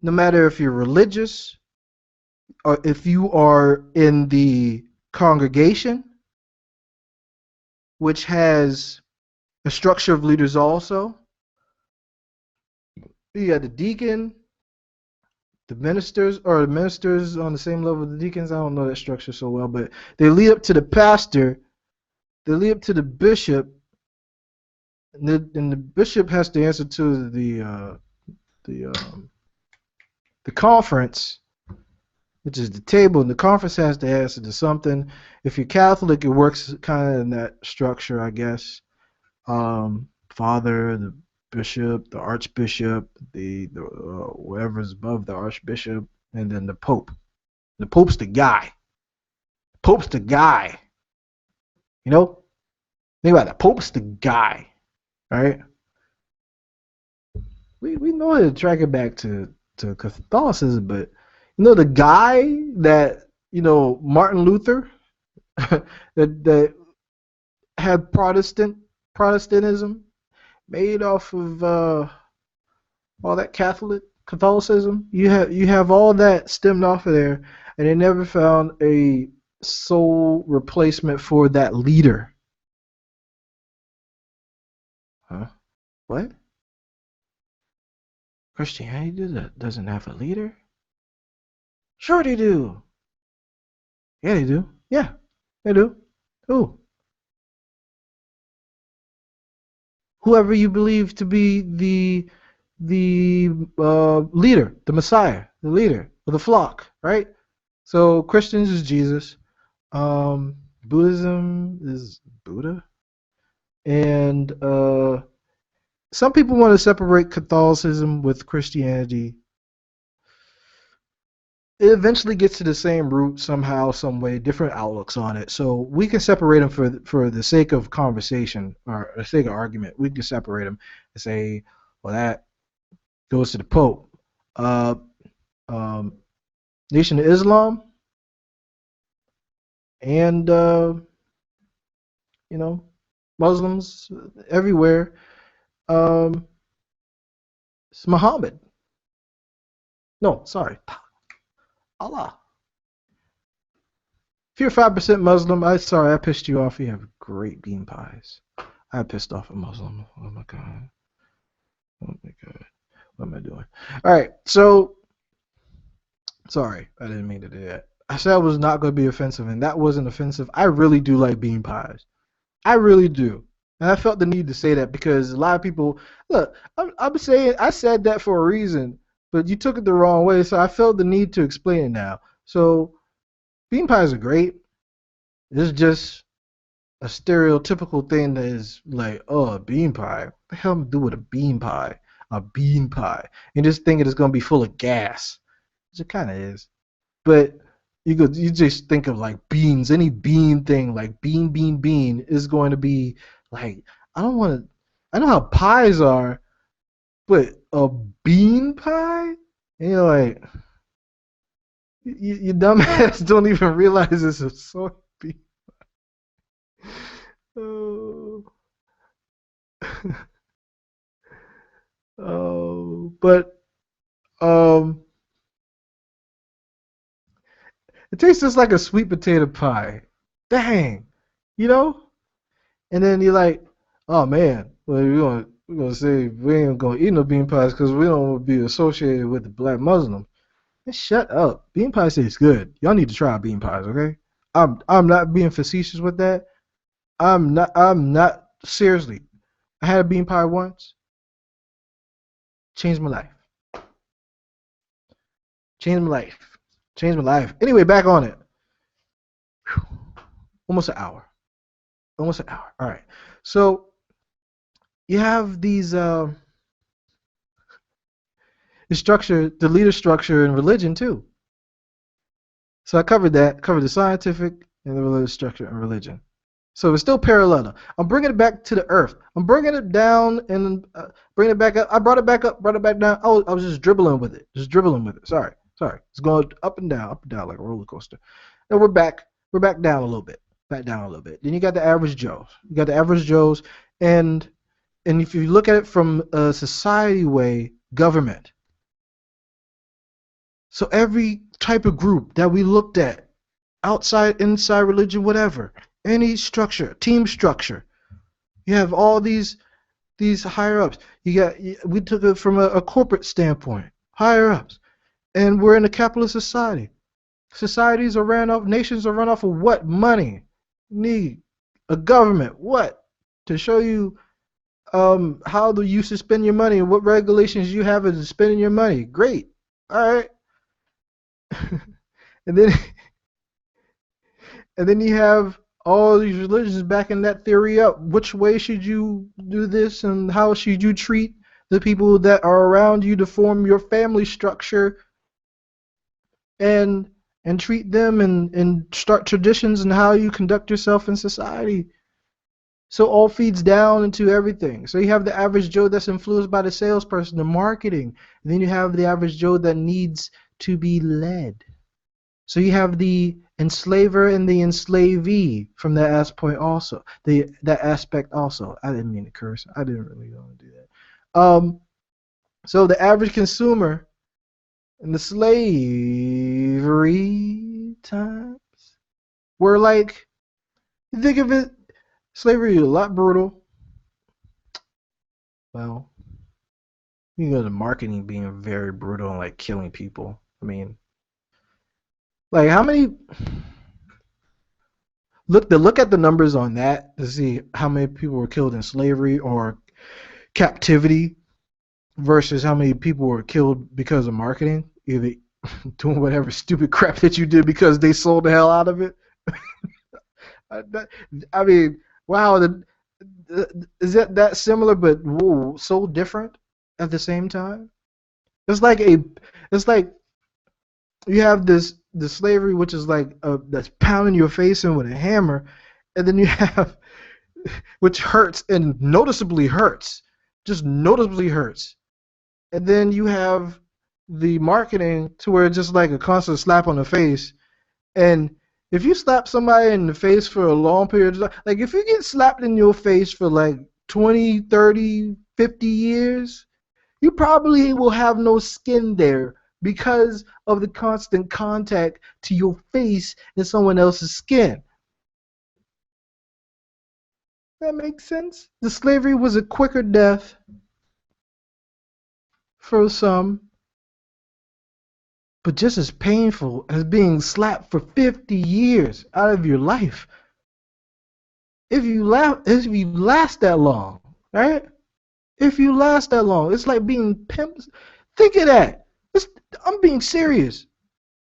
No matter if you're religious or if you are in the congregation, which has a structure of leaders also. You got the deacon, the ministers on the same level as the deacons. I don't know that structure so well, but they lead up to the pastor, They leave it to the bishop, and the bishop has to answer to the the conference, which is the table, and the conference has to answer to something. If you're Catholic, it works kind of in that structure, I guess. Father, the bishop, the archbishop, the whoever's above the archbishop, and then the pope. The pope's the guy. Pope's the guy. You know, think about it. The pope's the guy, right? We know how to track it back to Catholicism, but the guy that Martin Luther that had Protestantism made off of all that Catholicism. You have all that stemmed off of there, and they never found a sole replacement for that leader. Huh? What? Christianity doesn't have a leader? Sure they do. Yeah, they do. Yeah, they do. Who? Whoever you believe to be the leader, the Messiah, the leader of the flock, right? So Christians is Jesus. Buddhism is Buddha, and some people want to separate Catholicism with Christianity. It eventually gets to the same root somehow, some way, different outlooks on it. So we can separate them for the sake of conversation or the sake of argument. We can separate them and say, well, that goes to the Pope. Nation of Islam and Muslims everywhere. It's Muhammad. No, sorry, Allah. If you're 5% Muslim, I pissed you off. You have great bean pies. I pissed off a Muslim. Oh my god. Oh my god. What am I doing? All right, so sorry, I didn't mean to do that. I said I was not going to be offensive, and that wasn't offensive. I really do like bean pies. I really do. And I felt the need to say that because a lot of people, look, I'm saying I said that for a reason, but you took it the wrong way, so I felt the need to explain it now. So bean pies are great. It's just a stereotypical thing that is like, oh, a bean pie. What the hell am I do with a bean pie? A bean pie. And just thinking it's going to be full of gas. Which it kind of is. But you just think of like beans. Any bean thing, like bean is going to be like, I know how pies are, but a bean pie? And you're like, you dumbass don't even realize it's a soybean. Oh. Oh, but it tastes just like a sweet potato pie. Dang, you know? And then you're like, oh man, well we're gonna say we ain't gonna eat no bean pies because we don't want to be associated with the black Muslim. Man, shut up. Bean pies taste good. Y'all need to try bean pies, okay? I'm not being facetious with that. I'm not seriously. I had a bean pie once. Changed my life. Changed my life. Changed my life. Anyway, back on it. Whew. Almost an hour. Almost an hour. All right. So you have these the structure, the leader structure in religion too. So I covered that, covered the scientific and the religious structure in religion. So it's still parallel. I'm bringing it back to the earth. I'm bringing it down and bringing it back up. I brought it back up, brought it back down. I was just dribbling with it. Sorry. It's going up and down like a roller coaster. And we're back down a little bit. Then you got the average Joes. And if you look at it from a society way, government. So every type of group that we looked at, outside, inside religion, whatever, any structure, team structure, you have all these higher ups. We took it from a corporate standpoint, higher ups, and we're in a capitalist society. Nations are run off of what? Money. Need A government, what? To show you how you should spend your money and what regulations you have in spending your money. Great. All right. and then and then you have all these religions backing that theory up. Which way should you do this, and how should you treat the people that are around you to form your family structure, and treat them, and start traditions and how you conduct yourself in society. So all feeds down into everything. So you have the average Joe that's influenced by the salesperson, the marketing. And then you have the average Joe that needs to be led. So you have the enslaver and the enslavee from that aspect also. That aspect also. I didn't mean to curse. I didn't really want to do that. So the average consumer in the slavery times were like, you think of it, slavery is a lot brutal. Well, you go to marketing being very brutal and like killing people. I mean, like how many look at the numbers on that to see how many people were killed in slavery or captivity versus how many people were killed because of marketing, either doing whatever stupid crap that you did because they sold the hell out of it. I mean, wow, is that similar but whoa, so different at the same time? It's like you have the slavery, which is like that's pounding your face in with a hammer, and then you have which hurts and noticeably hurts, just noticeably hurts, and then you have the marketing to where it's just like a constant slap on the face. And if you slap somebody in the face for a long period of time, like if you get slapped in your face for like 20, 30, 50 years, you probably will have no skin there because of the constant contact to your face and someone else's skin. That makes sense? The slavery was a quicker death for some, but just as painful as being slapped for 50 years out of your life. If you last that long, right? If you last that long, it's like being pimped. Think of that. I'm being serious.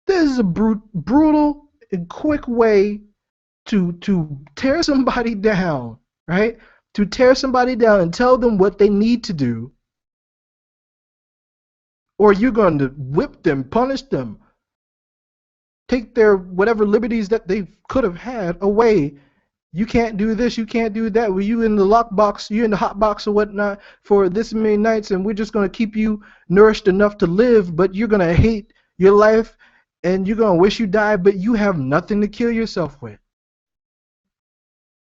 This is a brutal and quick way to tear somebody down, right? To tear somebody down and tell them what they need to do, or you're going to whip them, punish them, take their whatever liberties that they could have had away. You can't do this, you can't do that. Well, you in the lockbox, you in the hot box or whatnot for this many nights, and we're just going to keep you nourished enough to live, but you're going to hate your life, and you're going to wish you died, but you have nothing to kill yourself with.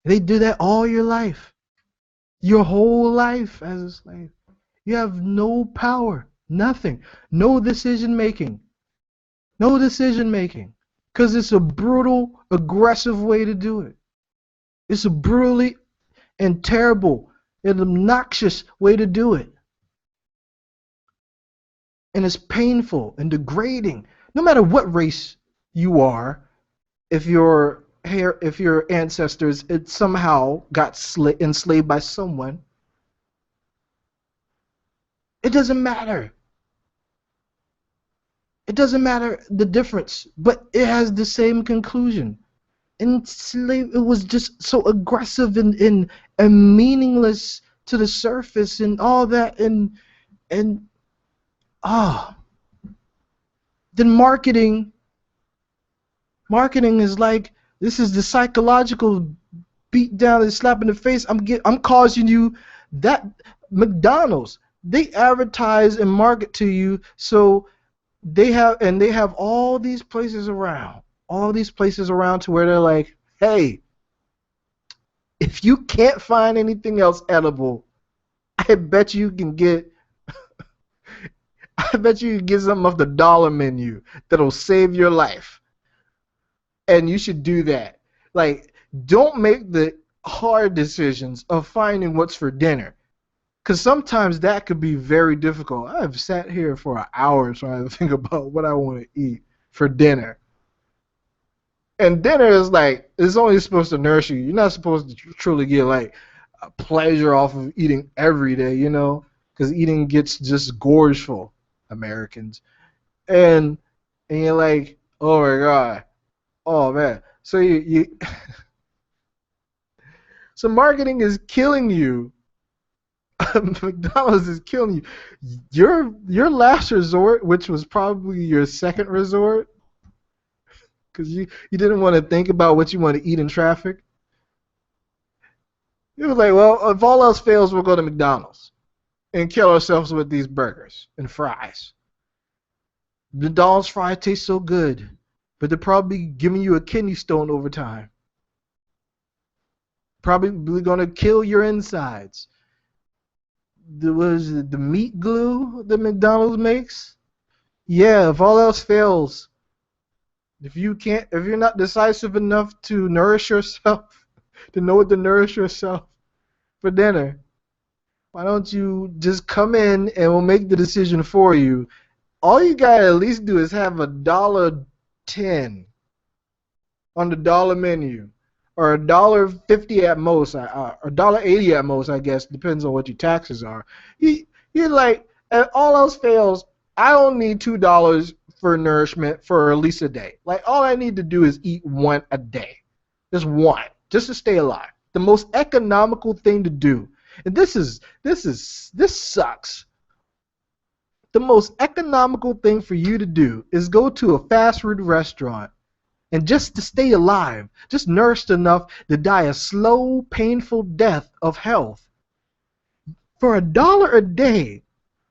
They do that all your life. Your whole life as a slave. You have no power, nothing, no decision making. No decision making. Because it's a brutal, aggressive way to do it. It's a brutally and terrible and obnoxious way to do it. And it's painful and degrading. No matter what race you are, if your ancestors it somehow got enslaved by someone, it doesn't matter. It doesn't matter the difference, but it has the same conclusion. It was just so aggressive and meaningless to the surface and all that, and then marketing is like, this is the psychological beat down and slap in the face. I'm causing you that. McDonald's, they advertise and market to you, so they have all these places around to where they're like, hey, if you can't find anything else edible, I bet you can get something off the dollar menu that'll save your life. And you should do that. Like, don't make the hard decisions of finding what's for dinner, because sometimes that could be very difficult. I've sat here for an hour trying to think about what I want to eat for dinner. And dinner is like, it's only supposed to nourish you. You're not supposed to truly get like a pleasure off of eating every day, you know, because eating gets just gorgeful, Americans. And and you're like, oh my god, oh man. So you so marketing is killing you. McDonald's is killing you. Your last resort, which was probably your second resort, because you didn't want to think about what you want to eat in traffic. You were like, well, if all else fails, we'll go to McDonald's and kill ourselves with these burgers and fries. McDonald's fries taste so good, but they're probably giving you a kidney stone over time. Probably going to kill your insides. The meat glue that McDonald's makes? Yeah, if all else fails, if you're not decisive enough to nourish yourself, to know what to nourish yourself for dinner, why don't you just come in and we'll make the decision for you? All you gotta at least do is have $1.10 on the dollar menu, or $1.50 at most, or $1.80 at most, I guess, depends on what your taxes are. You're like, and all else fails, I don't need $2 for nourishment for at least a day. Like, all I need to do is eat one a day, just one, just to stay alive. The most economical thing to do, and this sucks. The most economical thing for you to do is go to a fast food restaurant and just to stay alive, just nourished enough to die a slow, painful death of health for $1 a day.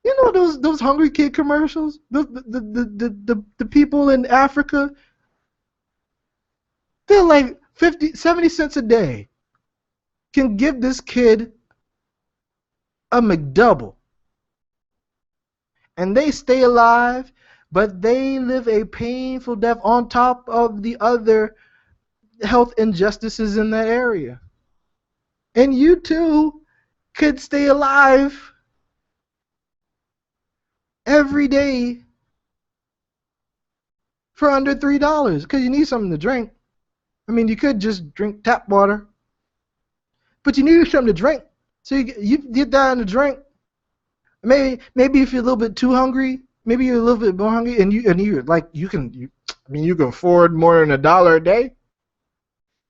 You know those Hungry Kid commercials? The people in Africa, they're like 50, 70 cents a day can give this kid a McDouble. And they stay alive, but they live a painful death on top of the other health injustices in that area. And you too could stay alive every day for under $3 because you need something to drink. I mean, you could just drink tap water, but you need something to drink. So you get that in a drink. Maybe if you're a little bit too hungry, maybe you're a little bit more hungry, and you like you can afford more than $1 a day.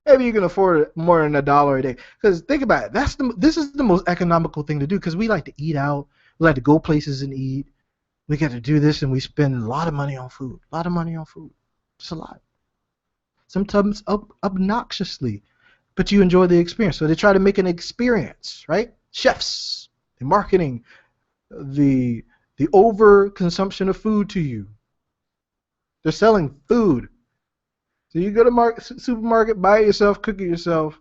Maybe you can afford more than $1 a day. Because think about it, this is the most economical thing to do. Because we like to eat out, we like to go places and eat. We got to do this, and we spend a lot of money on food. A lot of money on food, just a lot. Sometimes obnoxiously, but you enjoy the experience. So they try to make an experience, right? Chefs, the marketing, the over consumption of food to you. They're selling food. So you go to supermarket, buy it yourself, cook it yourself,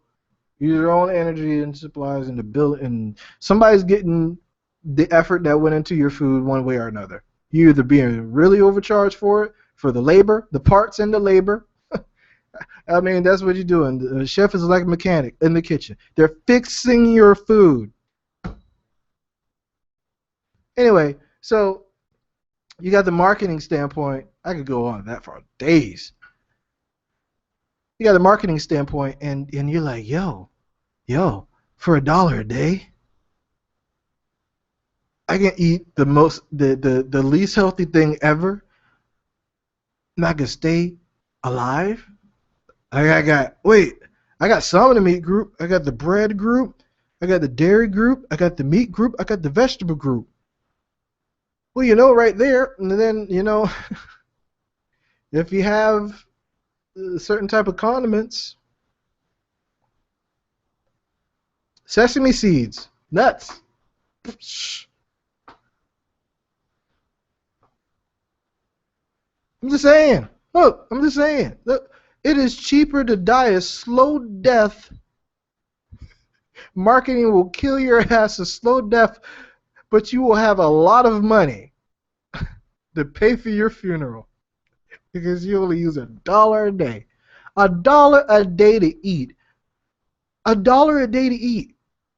use your own energy and supplies, and and somebody's getting the effort that went into your food one way or another. You're either being really overcharged for the labor, the parts and the labor. I mean, that's what you're doing. The chef is like a mechanic in the kitchen. They're fixing your food. Anyway, so you got the marketing standpoint. I could go on that for days. You got the marketing standpoint, and you're like, yo, for $1 a day, I can eat the least healthy thing ever, and I can stay alive. I got some of the meat group. I got the bread group. I got the dairy group. I got the meat group. I got the vegetable group. Well, right there, and then, if you have a certain type of condiments, sesame seeds, nuts. I'm just saying. Look, it is cheaper to die a slow death. Marketing will kill your ass a slow death, but you will have a lot of money to pay for your funeral because you only use $1 a day. $1 a day to eat. $1 a day to eat.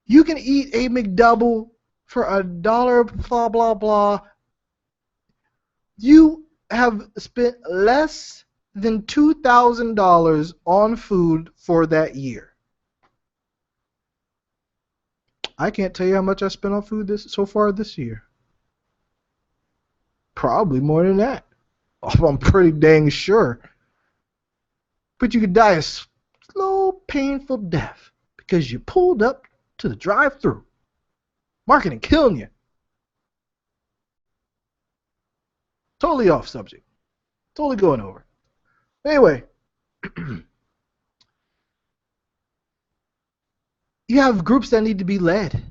You can eat a McDouble for $1, blah, blah, blah. You have spent less than $2,000 on food for that year. I can't tell you how much I spent on food so far this year. Probably more than that. I'm pretty dang sure. But you could die a slow, painful death because you pulled up to the drive-thru. Marketing killing you. Totally off subject. Totally going over. Anyway, you have groups that need to be led.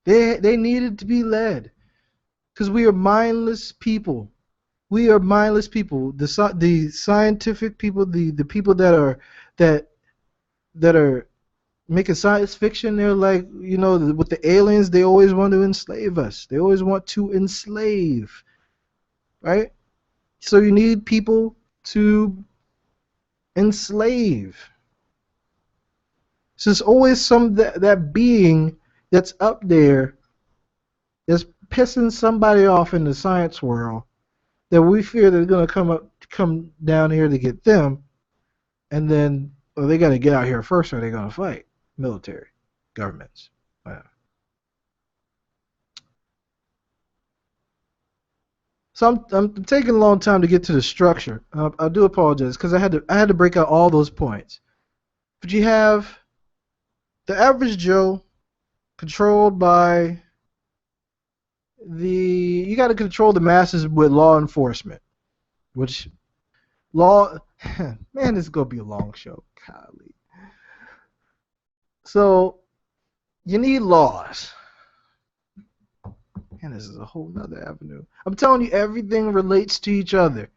They needed to be led because we are mindless people. We are mindless people. The scientific people, the people that that are making science fiction, they're like, with the aliens, they always want to enslave us. They always want to enslave, right? So you need people to enslave. So there's always that being that's up there that's pissing somebody off in the science world that we fear they're going to come down here to get them, and then they got to get out here first, or they're going to fight military, governments. So I'm taking a long time to get to the structure. I do apologize because I had to break out all those points. But you have the average Joe controlled by you got to control the masses with law enforcement, which law man, this is gonna be a long show. Golly. So you need laws. And this is a whole nother avenue. I'm telling you, everything relates to each other.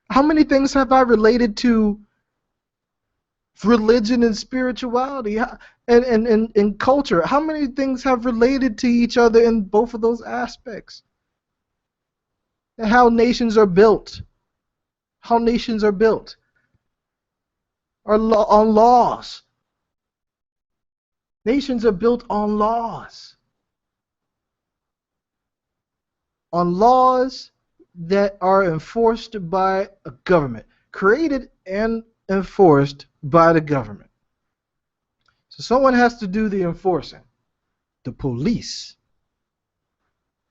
How many things have I related to religion and spirituality and culture? How many things have related to each other in both of those aspects? And how nations are built. How nations are built are on laws. Nations are built on laws. On laws that are enforced by a government, created and enforced by the government. So someone has to do the enforcing, the police.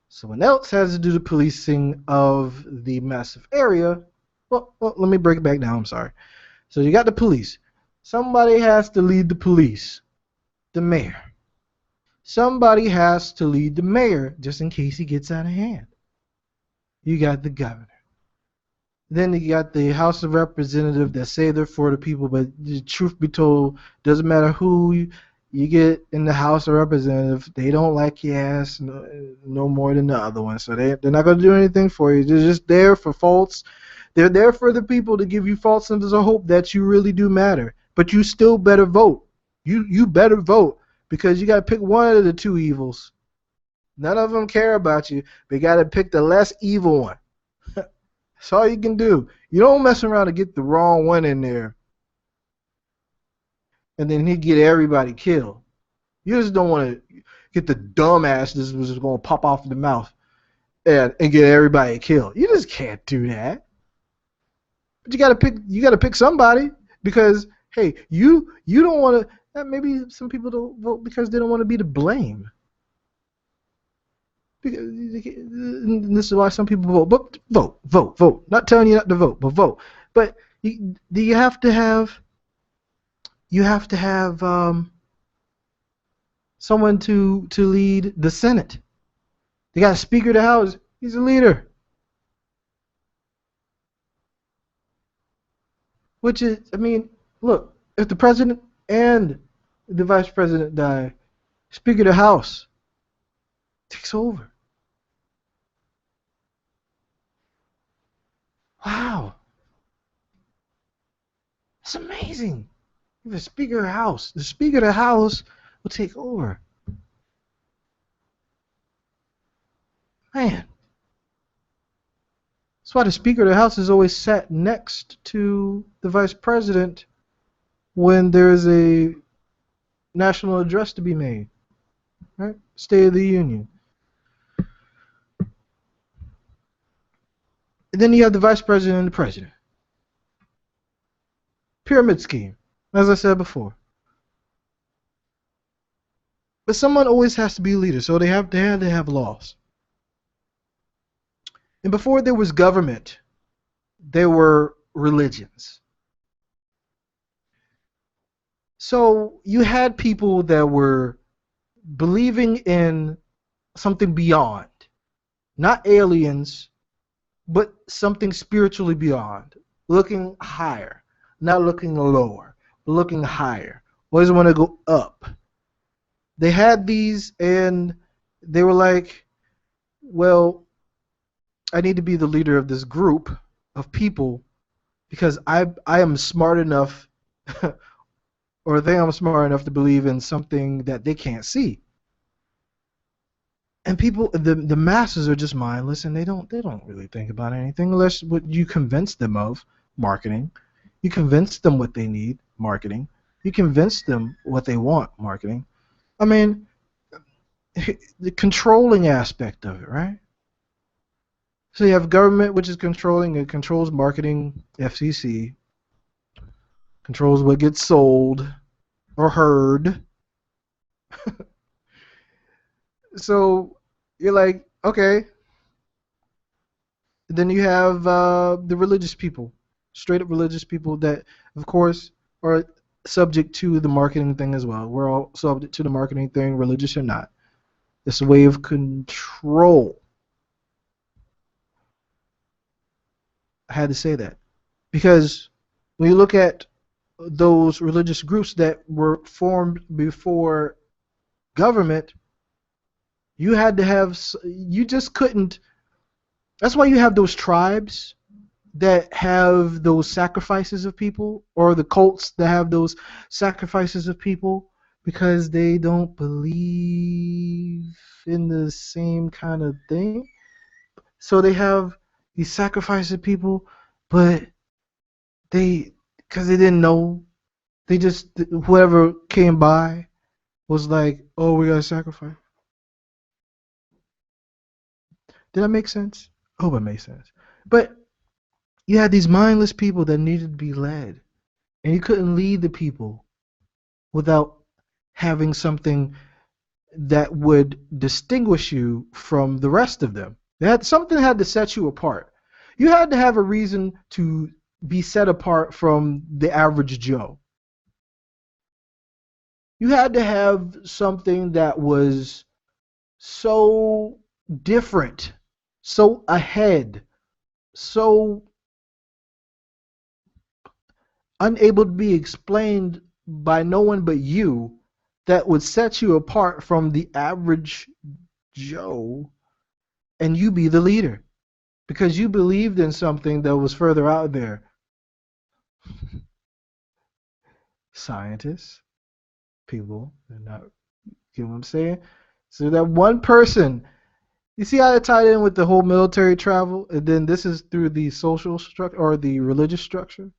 Someone else has to do the policing of the massive area. Well, let me break it back down. I'm sorry. So you got the police. Somebody has to lead the police, the mayor. Somebody has to lead the mayor just in case he gets out of hand. You got the governor. Then you got the House of Representatives that say they're for the people, but the truth be told, doesn't matter who you get in the House of Representatives, they don't like your ass no more than the other one. So they're not going to do anything for you. They're just there for faults. They're there for the people to give you false senses of hope that you really do matter. But you still better vote. You better vote because you got to pick one of the two evils. None of them care about you, but you got to pick the less evil one. That's all you can do. You don't mess around and get the wrong one in there, and then he get everybody killed. You just don't want to get the dumbass that was just going to pop off the mouth and get everybody killed. You just can't do that. But you got to pick somebody because hey, you don't want to. Maybe some people don't vote because they don't want to be to blame. And this is why some people vote. But vote. Not telling you not to vote, but vote. But you have to have someone to lead the Senate. They got a Speaker of the House. He's a leader. Which is, I mean, look, if the president and the vice president die, Speaker of the House takes over. Wow. That's amazing. The Speaker of the House. The Speaker of the House will take over. Man. That's why the Speaker of the House is always sat next to the Vice President when there's a national address to be made. Right? State of the Union. And then you have the Vice President and the President. Pyramid scheme, as I said before. But someone always has to be a leader, so they had to have laws. And before there was government, there were religions. So you had people that were believing in something beyond, not aliens, but something spiritually beyond, looking higher, not looking lower, but looking higher. Always want to go up. They had these, and they were like, well, I need to be the leader of this group of people because I am smart enough or they am smart enough to believe in something that they can't see. And people, the masses are just mindless, and they don't really think about anything unless what you convince them of, marketing. You convince them what they need, marketing. You convince them what they want, marketing. I mean, the controlling aspect of it, right? So you have government, which is controlling. It controls marketing, FCC, controls what gets sold or heard. So you're like, okay. Then you have the religious people, straight up religious people that, of course, are subject to the marketing thing as well. We're all subject to the marketing thing, religious or not. It's a way of control. I had to say that because when you look at those religious groups that were formed before government, you had to have, you just couldn't. That's why you have those tribes that have those sacrifices of people, or the cults that have those sacrifices of people, because they don't believe in the same kind of thing. So they have these sacrifices of people, but because they didn't know, they just, whoever came by was like, oh, we got to sacrifice. Did that make sense? I hope it made sense. But you had these mindless people that needed to be led, and you couldn't lead the people without having something that would distinguish you from the rest of them. Something had to set you apart. You had to have a reason to be set apart from the average Joe. You had to have something that was so different, so ahead, so unable to be explained by no one but you, that would set you apart from the average Joe, and you be the leader because you believed in something that was further out there. Scientists, people, they're not, you know what I'm saying? So that one person, you see how it tied in with the whole military travel, and then this is through the social structure or the religious structure.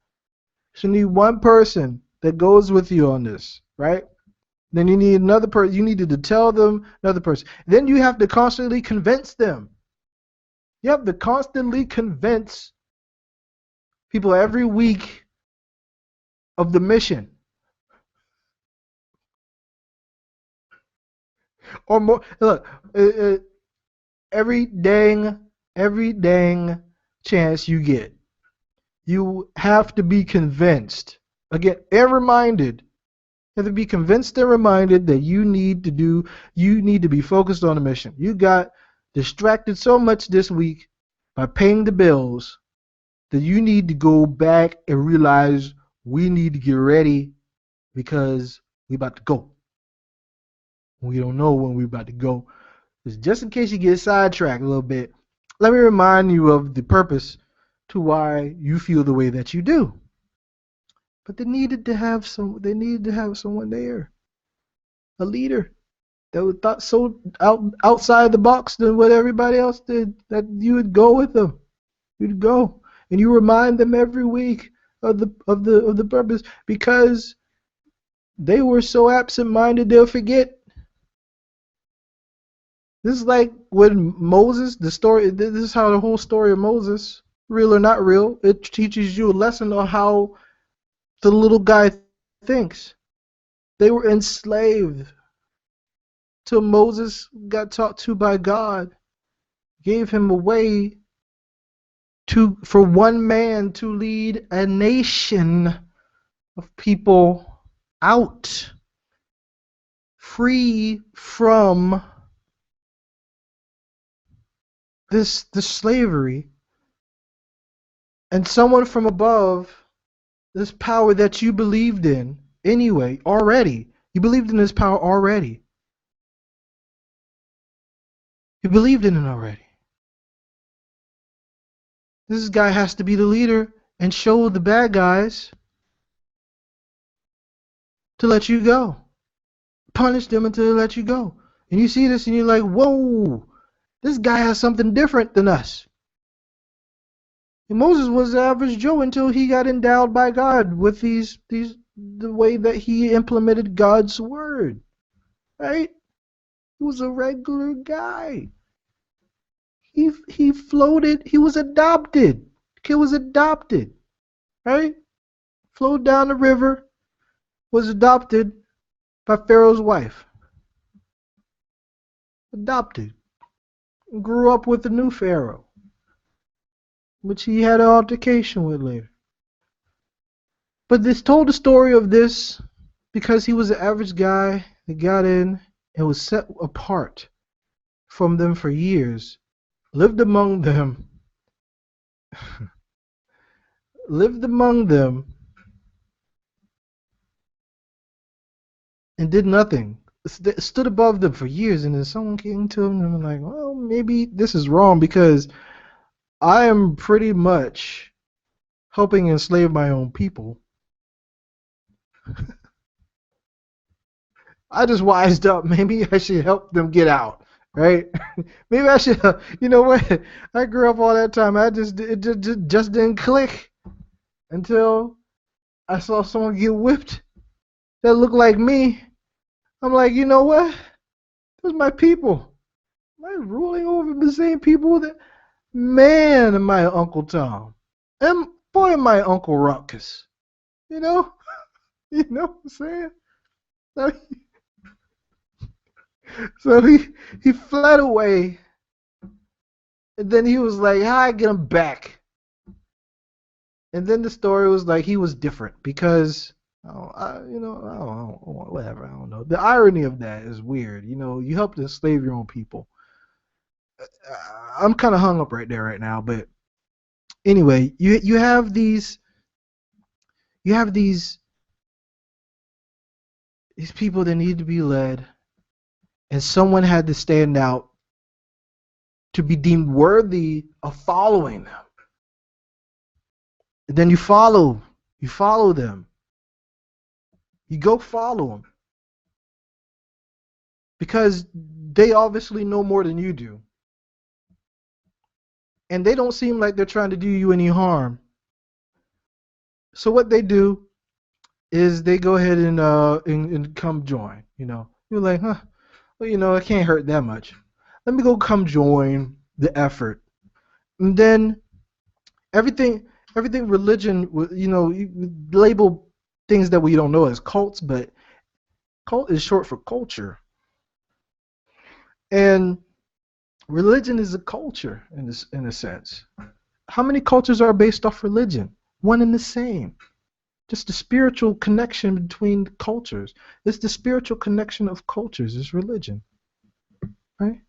So you need one person that goes with you on this, right? Then you need another person. You needed to tell them another person. Then you have to constantly convince them. You have to constantly convince people every week of the mission, or more. Look, every dang chance you get, you have to be convinced again and reminded. You have to be convinced and reminded that you need to be focused on the mission. You got distracted so much this week by paying the bills that you need to go back and realize we need to get ready because we about to go. We don't know when we about to go. Just in case you get sidetracked a little bit, let me remind you of the purpose to why you feel the way that you do. But they needed to have someone there, a leader that was thought so outside the box than what everybody else did, that you would go with them. You'd go and you remind them every week of the purpose, because they were so absent-minded they'll forget. This is like when Moses, the story. This is how the whole story of Moses, real or not real, it teaches you a lesson on how the little guy thinks. They were enslaved till Moses got talked to by God, gave him a way for one man to lead a nation of people out, free from this slavery, and someone from above, this power that you believed in anyway already. You believed in this power already. You believed in it already. This guy has to be the leader and show the bad guys to let you go. Punish them until they let you go. And you see this and you're like, whoa, this guy has something different than us. And Moses was the average Joe until he got endowed by God with the way that he implemented God's word. Right? He was a regular guy. He floated, he was adopted. The kid was adopted. Right? Flowed down the river, was adopted by Pharaoh's wife. Adopted. Grew up with the new Pharaoh, which he had an altercation with later. But this told the story of this because he was an average guy that got in and was set apart from them for years, lived among them, and did nothing. Stood above them for years, and then someone came to him and was like, well, maybe this is wrong because I am pretty much helping enslave my own people. I just wised up. Maybe I should help them get out, right? Maybe I should. You know what? I grew up all that time. It just didn't click until I saw someone get whipped that looked like me. I'm like, you know what? Those are my people. Am I ruling over the same people that? Man, am I Uncle Tom? And boy, am I Uncle Ruckus. You know? You know what I'm saying? So he fled away, and then he was like, "How I get him back?" And then the story was like he was different because, I don't know, whatever. I don't know. The irony of that is weird. You know, you helped enslave your own people. I'm kind of hung up right there right now, but anyway, you have these people that need to be led, and someone had to stand out to be deemed worthy of following them. And then you follow them. You go follow them. Because they obviously know more than you do. And they don't seem like they're trying to do you any harm. So what they do is they go ahead and come join, you know. You're like, huh, well, you know, it can't hurt that much. Let me go come join the effort. And then everything religion, you know, you label things that we don't know as cults, but cult is short for culture. And religion is a culture in a sense. How many cultures are based off religion? One and the same. Just the spiritual connection between cultures. It's the spiritual connection of cultures is religion. Right?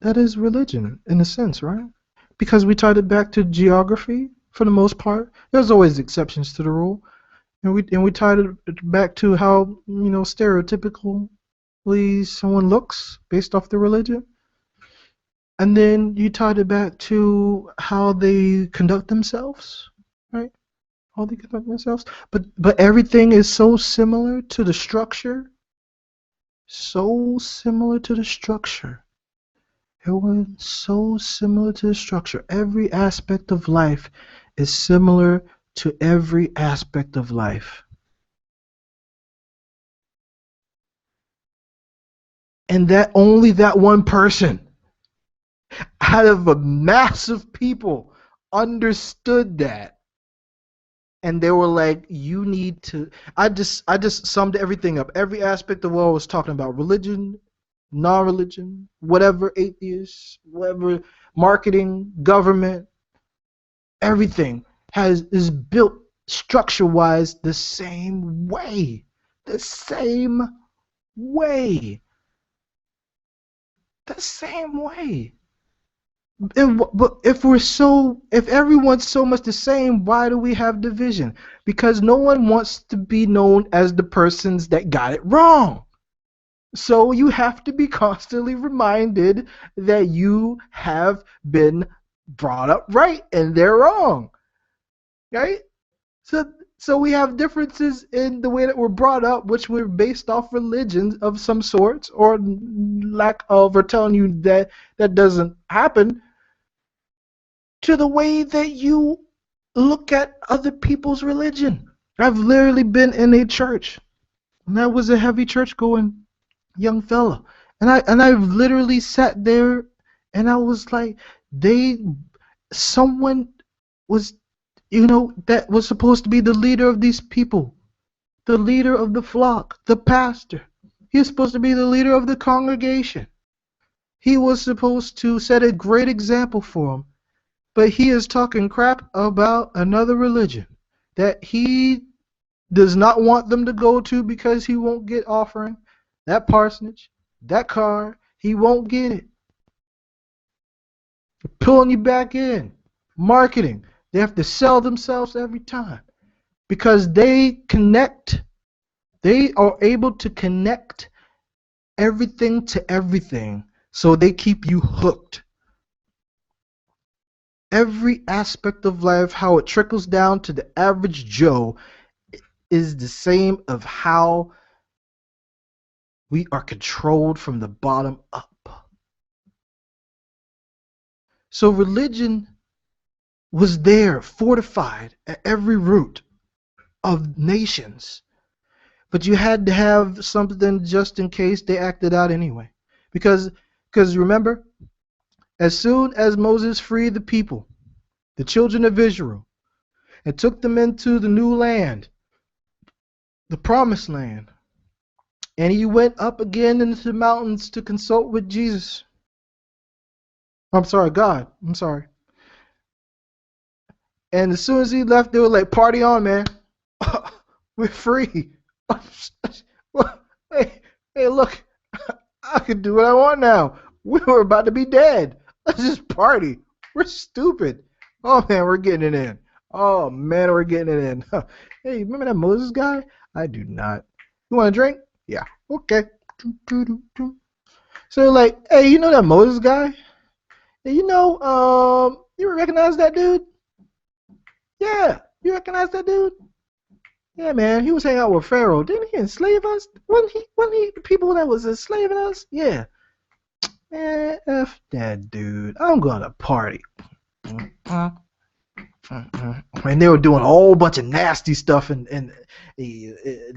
That is religion in a sense, right? Because we tied it back to geography for the most part. There's always exceptions to the rule. And we tied it back to how, you know, stereotypically someone looks based off the religion. And then you tied it back to how they conduct themselves, right? How they conduct themselves. But everything is so similar to the structure. So similar to the structure. Everyone's so similar to the structure. Every aspect of life is similar to every aspect of life. And that only that one person out of a mass of people understood that and they were like, you need to. I just summed everything up. Every aspect of what I was talking about: religion, non-religion, whatever, atheists, whatever, marketing, government, everything is built structure-wise the same way. The same way. The same way. But if everyone's so much the same, why do we have division? Because no one wants to be known as the persons that got it wrong. So you have to be constantly reminded that you have been brought up right and they're wrong. Right? So so we have differences in the way that we're brought up, which were based off religions of some sorts, or lack of, or telling you that that doesn't happen, to the way that you look at other people's religion. I've literally been in a church, and I was a heavy church going young fella, and I've literally sat there, and I was like, someone was, that was supposed to be the leader of these people, the leader of the flock, the pastor. He was supposed to be the leader of the congregation. He was supposed to set a great example for them. But he is talking crap about another religion that he does not want them to go to because he won't get offering, that parsonage, that car. He won't get it. Pulling you back in. Marketing. They have to sell themselves every time because they connect. They are able to connect everything to everything, so they keep you hooked. Every aspect of life, how it trickles down to the average Joe, is the same of how we are controlled from the bottom up. So religion was there, fortified at every root of nations. But you had to have something just in case they acted out anyway. Because remember, as soon as Moses freed the people, the children of Israel, and took them into the new land, the promised land, and he went up again into the mountains to consult with Jesus. I'm sorry, God. I'm sorry. And as soon as he left, they were like, party on, man. We're free. hey, hey, look, I can do what I want now. We were about to be dead. Let's just party. We're stupid. Oh, man, we're getting it in. Oh, man, we're getting it in. Hey, remember that Moses guy? I do not. You want a drink? Yeah. Okay. So like, hey, you know that Moses guy? Hey, you recognize that dude? Yeah. You recognize that dude? Yeah, man. He was hanging out with Pharaoh. Didn't he enslave us? Wasn't he the people that was enslaving us? Yeah. Man, F that dude. I'm gonna party. And they were doing a whole bunch of nasty stuff in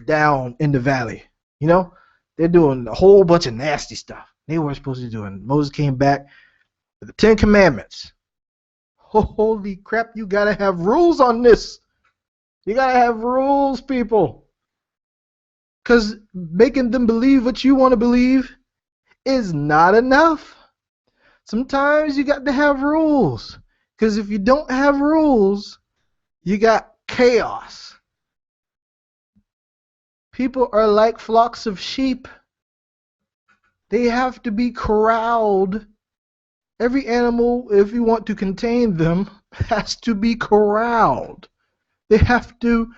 down in the valley. They're doing a whole bunch of nasty stuff. They weren't supposed to be doing. Moses came back with the 10 Commandments. Holy crap, you gotta have rules on this. You gotta have rules, people. Because making them believe what you want to believe is not enough. Sometimes you got to have rules. Because if you don't have rules, you got chaos. People are like flocks of sheep. They have to be corralled. Every animal, if you want to contain them, has to be corralled. They have to,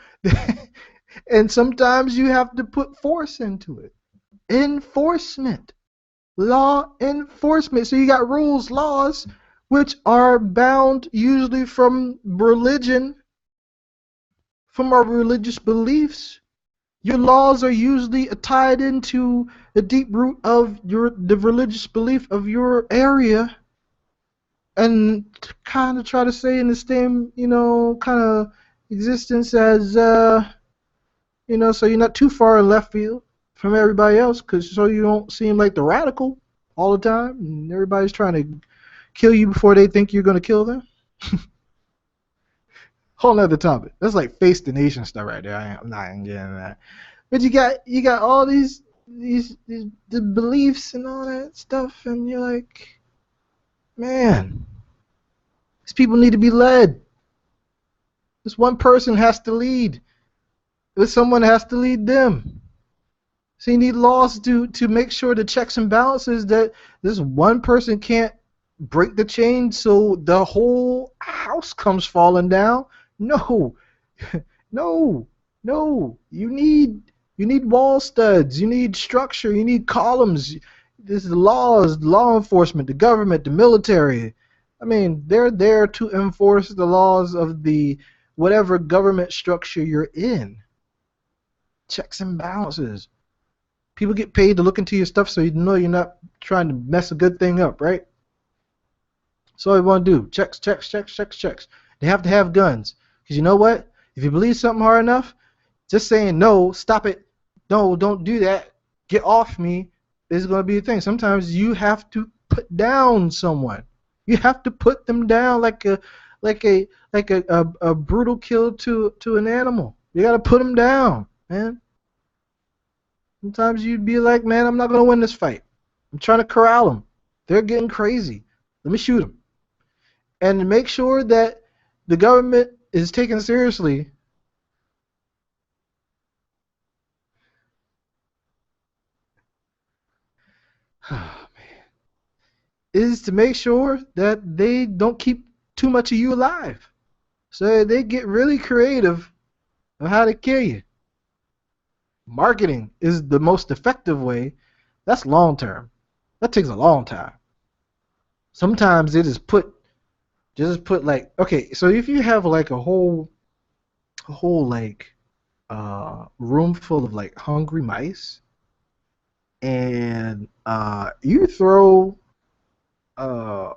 and sometimes you have to put force into it. Enforcement. Law enforcement. So you got rules, laws, which are bound usually from religion, from our religious beliefs. Your laws are usually tied into the deep root of the religious belief of your area, and kind of try to stay in the same, kind of existence as, so you're not too far in left field from everybody else, so you don't seem like the radical all the time, and everybody's trying to kill you before they think you're going to kill them. Whole nother topic. That's like face the nation stuff right there. I'm not even getting that. But you got all these the beliefs and all that stuff, and you're like, man, these people need to be led. This one person has to lead. This someone has to lead them. So you need laws to make sure the checks and balances that this one person can't break the chain so the whole house comes falling down. No, no, no. You need wall studs. You need structure. You need columns. This is the laws, law enforcement, the government, the military. I mean, they're there to enforce the laws of the whatever government structure you're in. Checks and balances. People get paid to look into your stuff so you know you're not trying to mess a good thing up, right? That's all you want to do. Checks, checks, checks, checks, checks. They have to have guns. Because you know what? If you believe something hard enough, just saying no, stop it, no, don't do that, get off me, is going to be a thing. Sometimes you have to put down someone. You have to put them down like a brutal kill to an animal. You got to put them down, man. Sometimes you'd be like, man, I'm not going to win this fight. I'm trying to corral them. They're getting crazy. Let me shoot them. And make sure that the government is taken seriously. Oh, man. Is to make sure that they don't keep too much of you alive. So they get really creative on how to kill you. Marketing is the most effective way. That's long term. That takes a long time. Sometimes it is just put like, okay, so if you have like a whole like room full of like hungry mice, and you throw a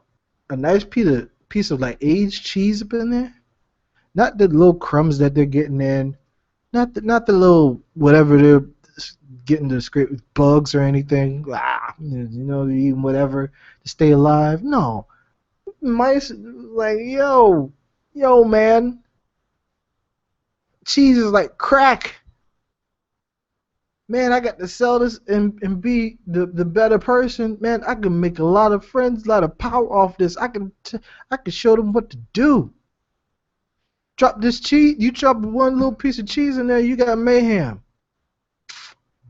nice piece of like aged cheese up in there, not the little crumbs that they're getting in, not the little whatever they're getting to scrape with bugs or anything. They're eating whatever to stay alive. No, mice like yo man, cheese is like crack. Man, I got to sell this and be the better person. Man, I can make a lot of friends, a lot of power off this. I can show them what to do. Drop this cheese. You drop one little piece of cheese in there, you got mayhem.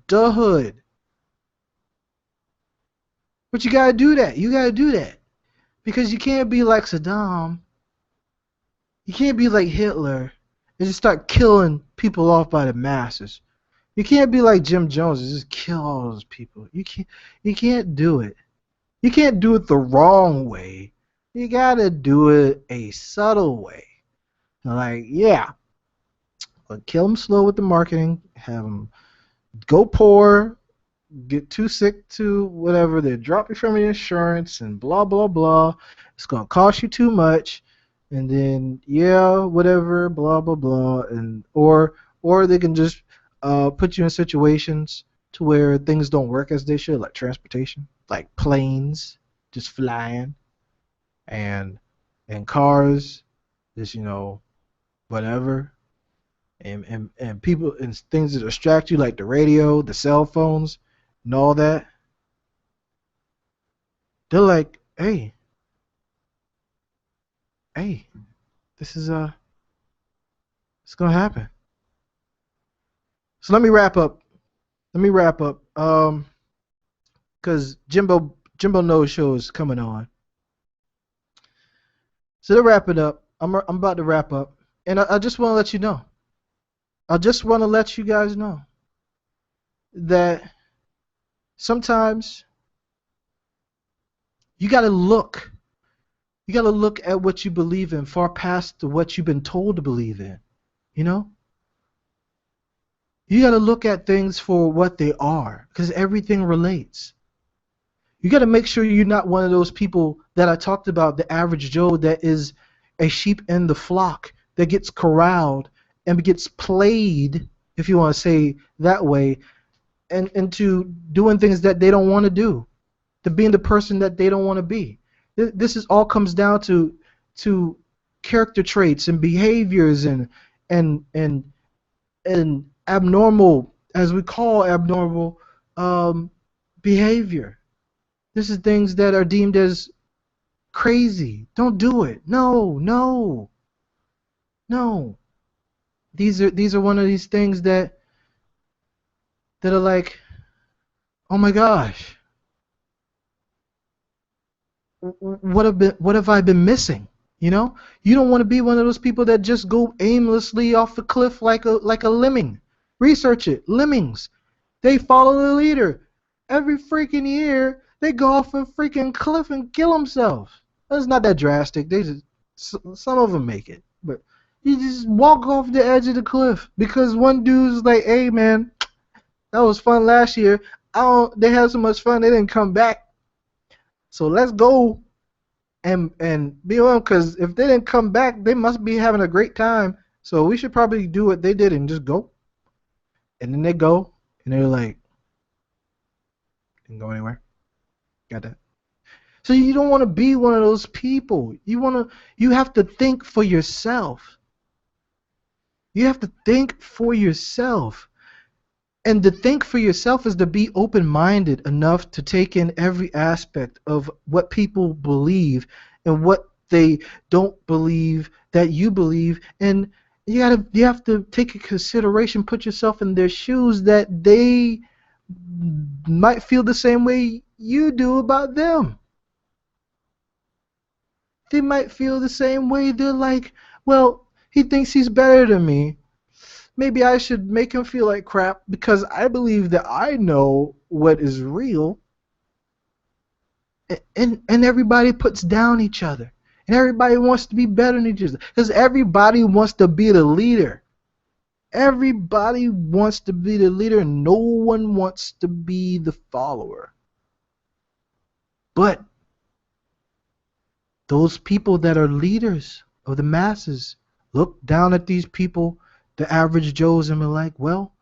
The hood. But you gotta do that. You gotta do that. Because you can't be like Saddam. You can't be like Hitler and just start killing people off by the masses. You can't be like Jim Jones and just kill all those people. You can't do it. You can't do it the wrong way. You gotta do it a subtle way. Like, yeah, but kill them slow with the marketing. Have them go poor, get too sick to whatever. They drop you from your insurance and blah blah blah. It's gonna cost you too much, and then whatever, blah blah blah, and or they can just put you in situations to where things don't work as they should, like transportation, like planes just flying, and cars, just whatever, and people and things that distract you, like the radio, the cell phones, and all that. They're like, hey, this is it's gonna happen. So let me wrap up. Because Jimbo knows show is coming on. So to wrap it up, I'm about to wrap up, and I just want to let you know. I just want to let you guys know that sometimes you got to look. You got to look at what you believe in far past what you've been told to believe in. You know? You got to look at things for what they are, because everything relates. You got to make sure you're not one of those people that I talked about, the average Joe that is a sheep in the flock that gets corralled and gets played, if you want to say that way, and into doing things that they don't want to do, to being the person that they don't want to be. This is all comes down to character traits and behaviors and and and abnormal, as we call abnormal, um, behavior. This is things that are deemed as crazy. Don't do it. No, no, no. These are one of these things that are like, oh my gosh, what have I been missing? You know, you don't want to be one of those people that just go aimlessly off the cliff like a lemming. Research it. Lemmings, they follow the leader. Every freaking year, they go off a freaking cliff and kill themselves. It's not that drastic. They just some of them make it, but you just walk off the edge of the cliff because one dude's like, "Hey man, that was fun last year. I don't. They had so much fun they didn't come back. So let's go and be on, because if they didn't come back, they must be having a great time. So we should probably do what they did and just go." And then they go and they're like, "Didn't go anywhere. Got that." So you don't want to be one of those people. You have to think for yourself. You have to think for yourself. And to think for yourself is to be open-minded enough to take in every aspect of what people believe and what they don't believe that you believe. And you have to take a consideration, put yourself in their shoes, that they might feel the same way you do about them. They might feel the same way. They're like, well, he thinks he's better than me. Maybe I should make him feel like crap because I believe that I know what is real. And everybody puts down each other. And everybody wants to be better than each other. Because everybody wants to be the leader. Everybody wants to be the leader and no one wants to be the follower. But those people that are leaders of the masses look down at these people, the average Joes, and are like, well,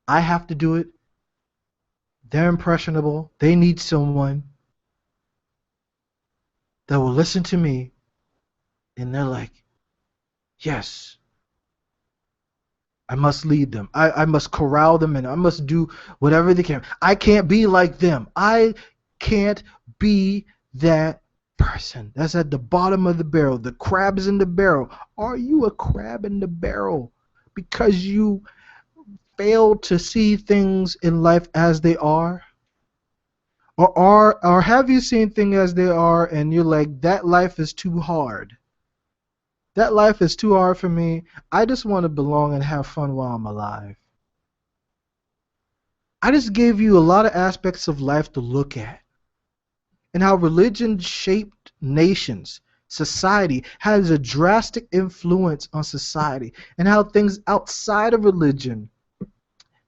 I have to do it. They're impressionable. They need someone that will listen to me. And they're like, yes, I must lead them. I must corral them and I must do whatever they can. I can't be like them. I can't be that person that's at the bottom of the barrel. The crab's in the barrel. Are you a crab in the barrel because you fail to see things in life as they are? Or have you seen things as they are and you're like, that life is too hard. That life is too hard for me. I just want to belong and have fun while I'm alive. I just gave you a lot of aspects of life to look at and how religion shaped nations. Society has a drastic influence on society, and how things outside of religion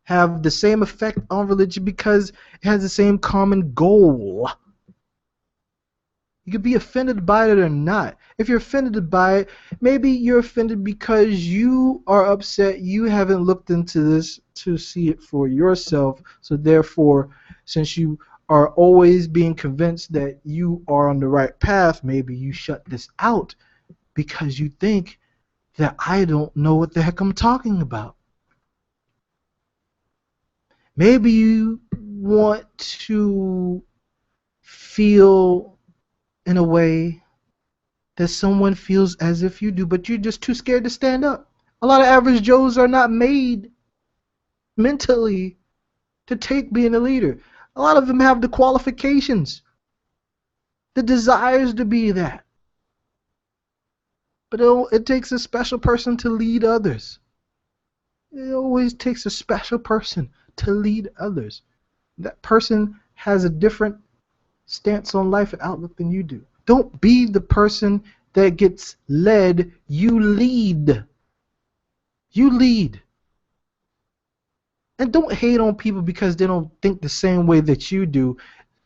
have the same effect on religion because it has the same common goal. You could be offended by it or not. If you're offended by it, maybe you're offended because you are upset you haven't looked into this to see it for yourself. So therefore, since you are always being convinced that you are on the right path, maybe you shut this out because you think that I don't know what the heck I'm talking about. Maybe you want to feel in a way that someone feels as if you do, but you're just too scared to stand up. A lot of average Joes are not made mentally to take being a leader. A lot of them have the qualifications, the desires to be that. But it takes a special person to lead others. It always takes a special person to lead others. That person has a different stance on life and outlook than you do. Don't be the person that gets led. You lead. You lead. And don't hate on people because they don't think the same way that you do.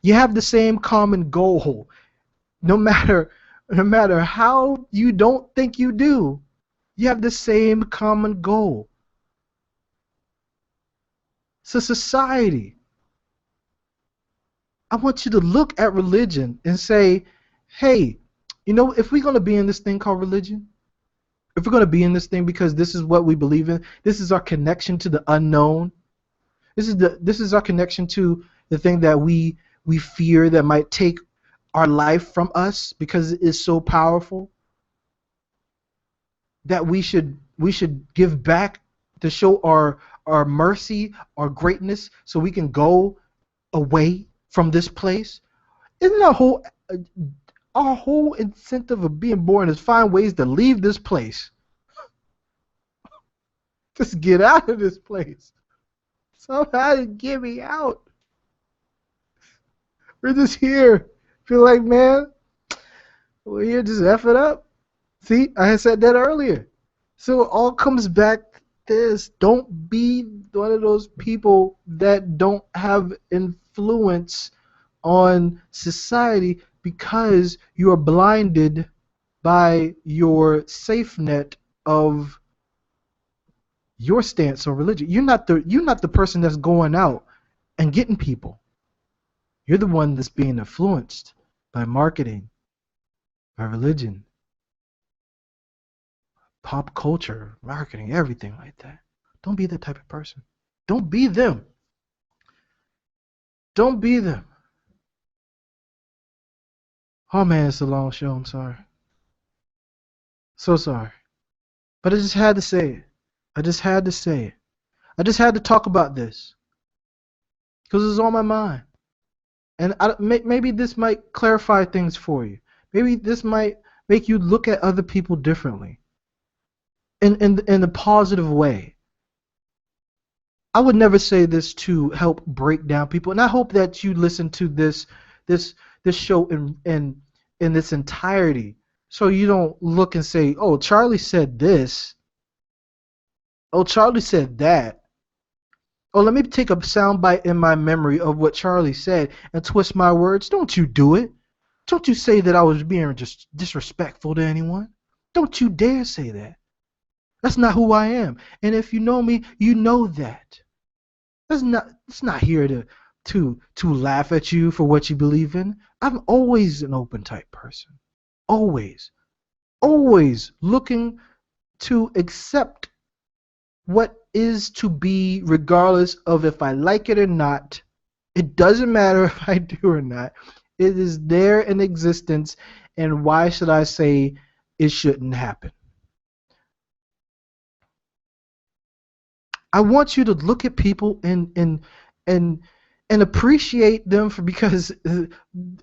You have the same common goal. No matter how you don't think you do, you have the same common goal. So society, I want you to look at religion and say, hey, You know, if we're gonna be in this thing called religion, if we're gonna be in this thing because this is what we believe in, this is our connection to the unknown. This is our connection to the thing that we fear that might take our life from us because it is so powerful that we should give back to show our mercy, our greatness, so we can go away from this place. Isn't our whole incentive of being born is find ways to leave this place? Just get out of this place. Somehow get me out. We're just here. Feel like, man, we're here just F it up. See, I had said that earlier. So it all comes back to this. Don't be one of those people that don't have influence on society because you are blinded by your safe net of your stance on religion. You're not the person that's going out and getting people. You're the one that's being influenced by marketing, by religion, pop culture, marketing, everything like that. Don't be that type of person. Don't be them. Don't be them. Oh man, it's a long show. I'm sorry. So sorry. But I just had to say it. I just had to say it. I just had to talk about this because it's on my mind. And maybe this might clarify things for you. Maybe this might make you look at other people differently in a positive way. I would never say this to help break down people, and I hope that you listen to this show in its entirety, so you don't look and say, "Oh, Charlie said this. Oh, Charlie said that. Oh, let me take a soundbite in my memory of what Charlie said and twist my words." Don't you do it. Don't you say that I was being just disrespectful to anyone. Don't you dare say that. That's not who I am. And if you know me, you know that. It's not here to laugh at you for what you believe in. I'm always an open type person. Always. Always looking to accept what is to be regardless of if I like it or not. It doesn't matter if I do or not. It is there in existence, and why should I say it shouldn't happen? I want you to look at people and appreciate them for because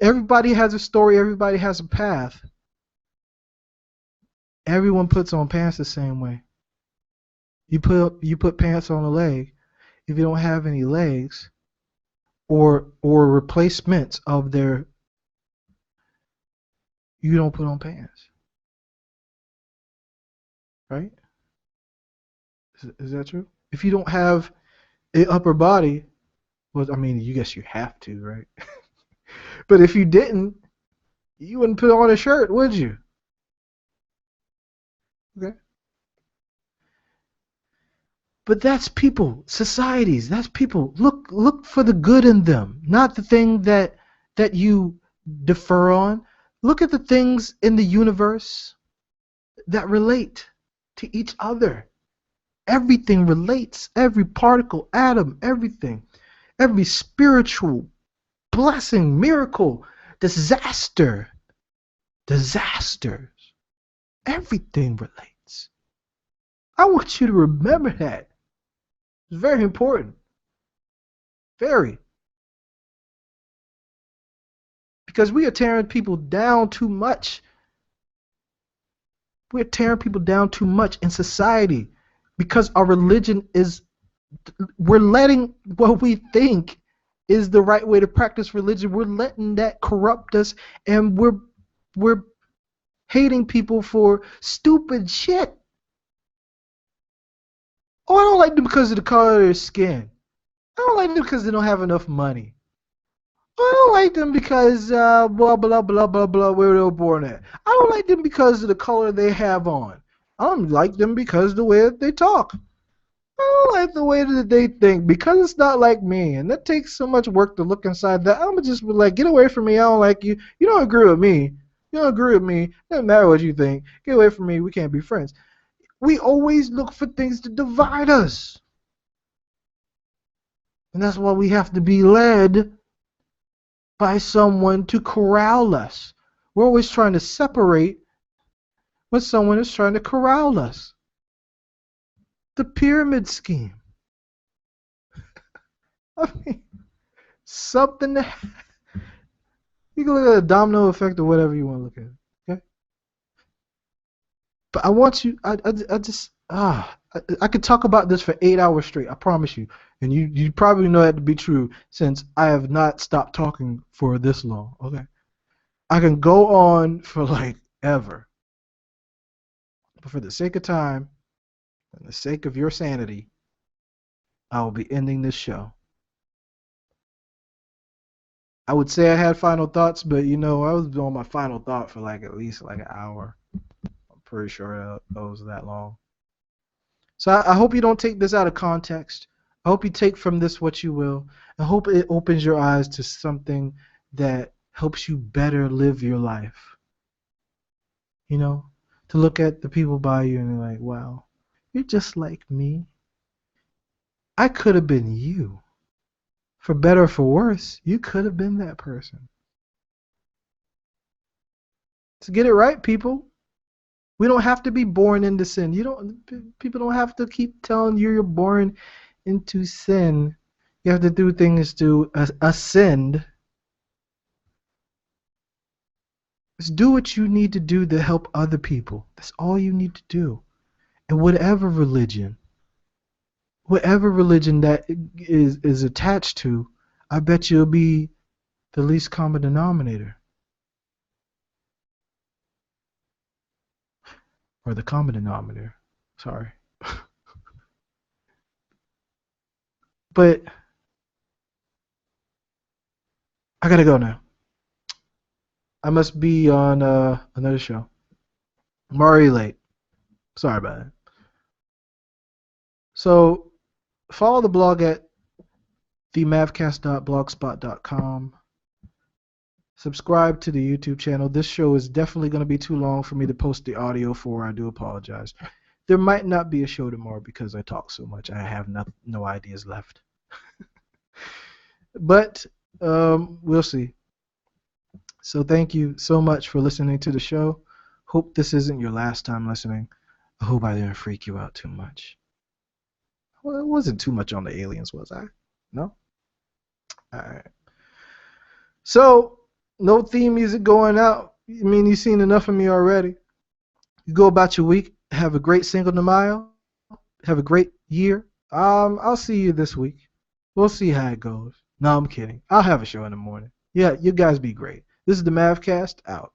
everybody has a story, everybody has a path. Everyone puts on pants the same way. You put pants on a leg. If you don't have any legs or replacements of their, you don't put on pants, right? Is that true? If you don't have an upper body, well, I mean, you guess you have to, right? But if you didn't, you wouldn't put on a shirt, would you? Okay. But that's people, societies. That's people. Look for the good in them, not the thing that you defer on. Look at the things in the universe that relate to each other. Everything relates. Every particle, atom, everything. Every spiritual blessing, miracle, disasters. Everything relates. I want you to remember that. It's very important. Very. Because we are tearing people down too much. We're tearing people down too much in society because our religion is, we're letting what we think is the right way to practice religion, we're letting that corrupt us, and we're hating people for stupid shit. Oh, I don't like them because of the color of their skin. I don't like them because they don't have enough money. I don't like them because blah blah blah blah blah where they were born at. I don't like them because of the color they have on. I don't like them because of the way that they talk. I don't like the way that they think because it's not like me, and that takes so much work to look inside that. I'm just like, get away from me. I don't like you. You don't agree with me. You don't agree with me. Doesn't matter what you think. Get away from me. We can't be friends. We always look for things to divide us. And that's why we have to be led by someone to corral us. We're always trying to separate when someone is trying to corral us. The pyramid scheme. I mean, something that you can look at the domino effect or whatever you want to look at. Okay, but I want you. I just I could talk about this for 8 hours straight. I promise you. And you probably know that to be true since I have not stopped talking for this long. Okay, I can go on for like ever, but for the sake of time and the sake of your sanity, I will be ending this show. I would say I had final thoughts, but I was doing my final thought for like at least like an hour. I'm pretty sure that was that long. So I hope you don't take this out of context. I hope you take from this what you will. I hope it opens your eyes to something that helps you better live your life. To look at the people by you and you're like, wow, you're just like me. I could have been you. For better or for worse, you could have been that person. To get it right, people. We don't have to be born into sin. People don't have to keep telling you you're born into sin. You have to do things to ascend. Just do what you need to do to help other people. That's all you need to do. And whatever religion that is attached to, I bet you'll be the least common denominator. Or the common denominator. Sorry. But I gotta go now. I must be on another show. I'm already late. Sorry about it. So follow the blog at themavcast.blogspot.com. Subscribe to the YouTube channel. This show is definitely going to be too long for me to post the audio for. I do apologize. There might not be a show tomorrow because I talk so much. I have no ideas left. But we'll see. So thank you so much for listening to the show. Hope this isn't your last time listening. I hope I didn't freak you out too much. Well, it wasn't too much on the aliens, was I? No? Alright. So, no theme music going out. I mean, you've seen enough of me already. You go about your week. Have a great Cinco de Mayo. Have a great year. I'll see you this week. We'll see how it goes. No, I'm kidding. I'll have a show in the morning. Yeah, you guys be great. This is the MavCast out.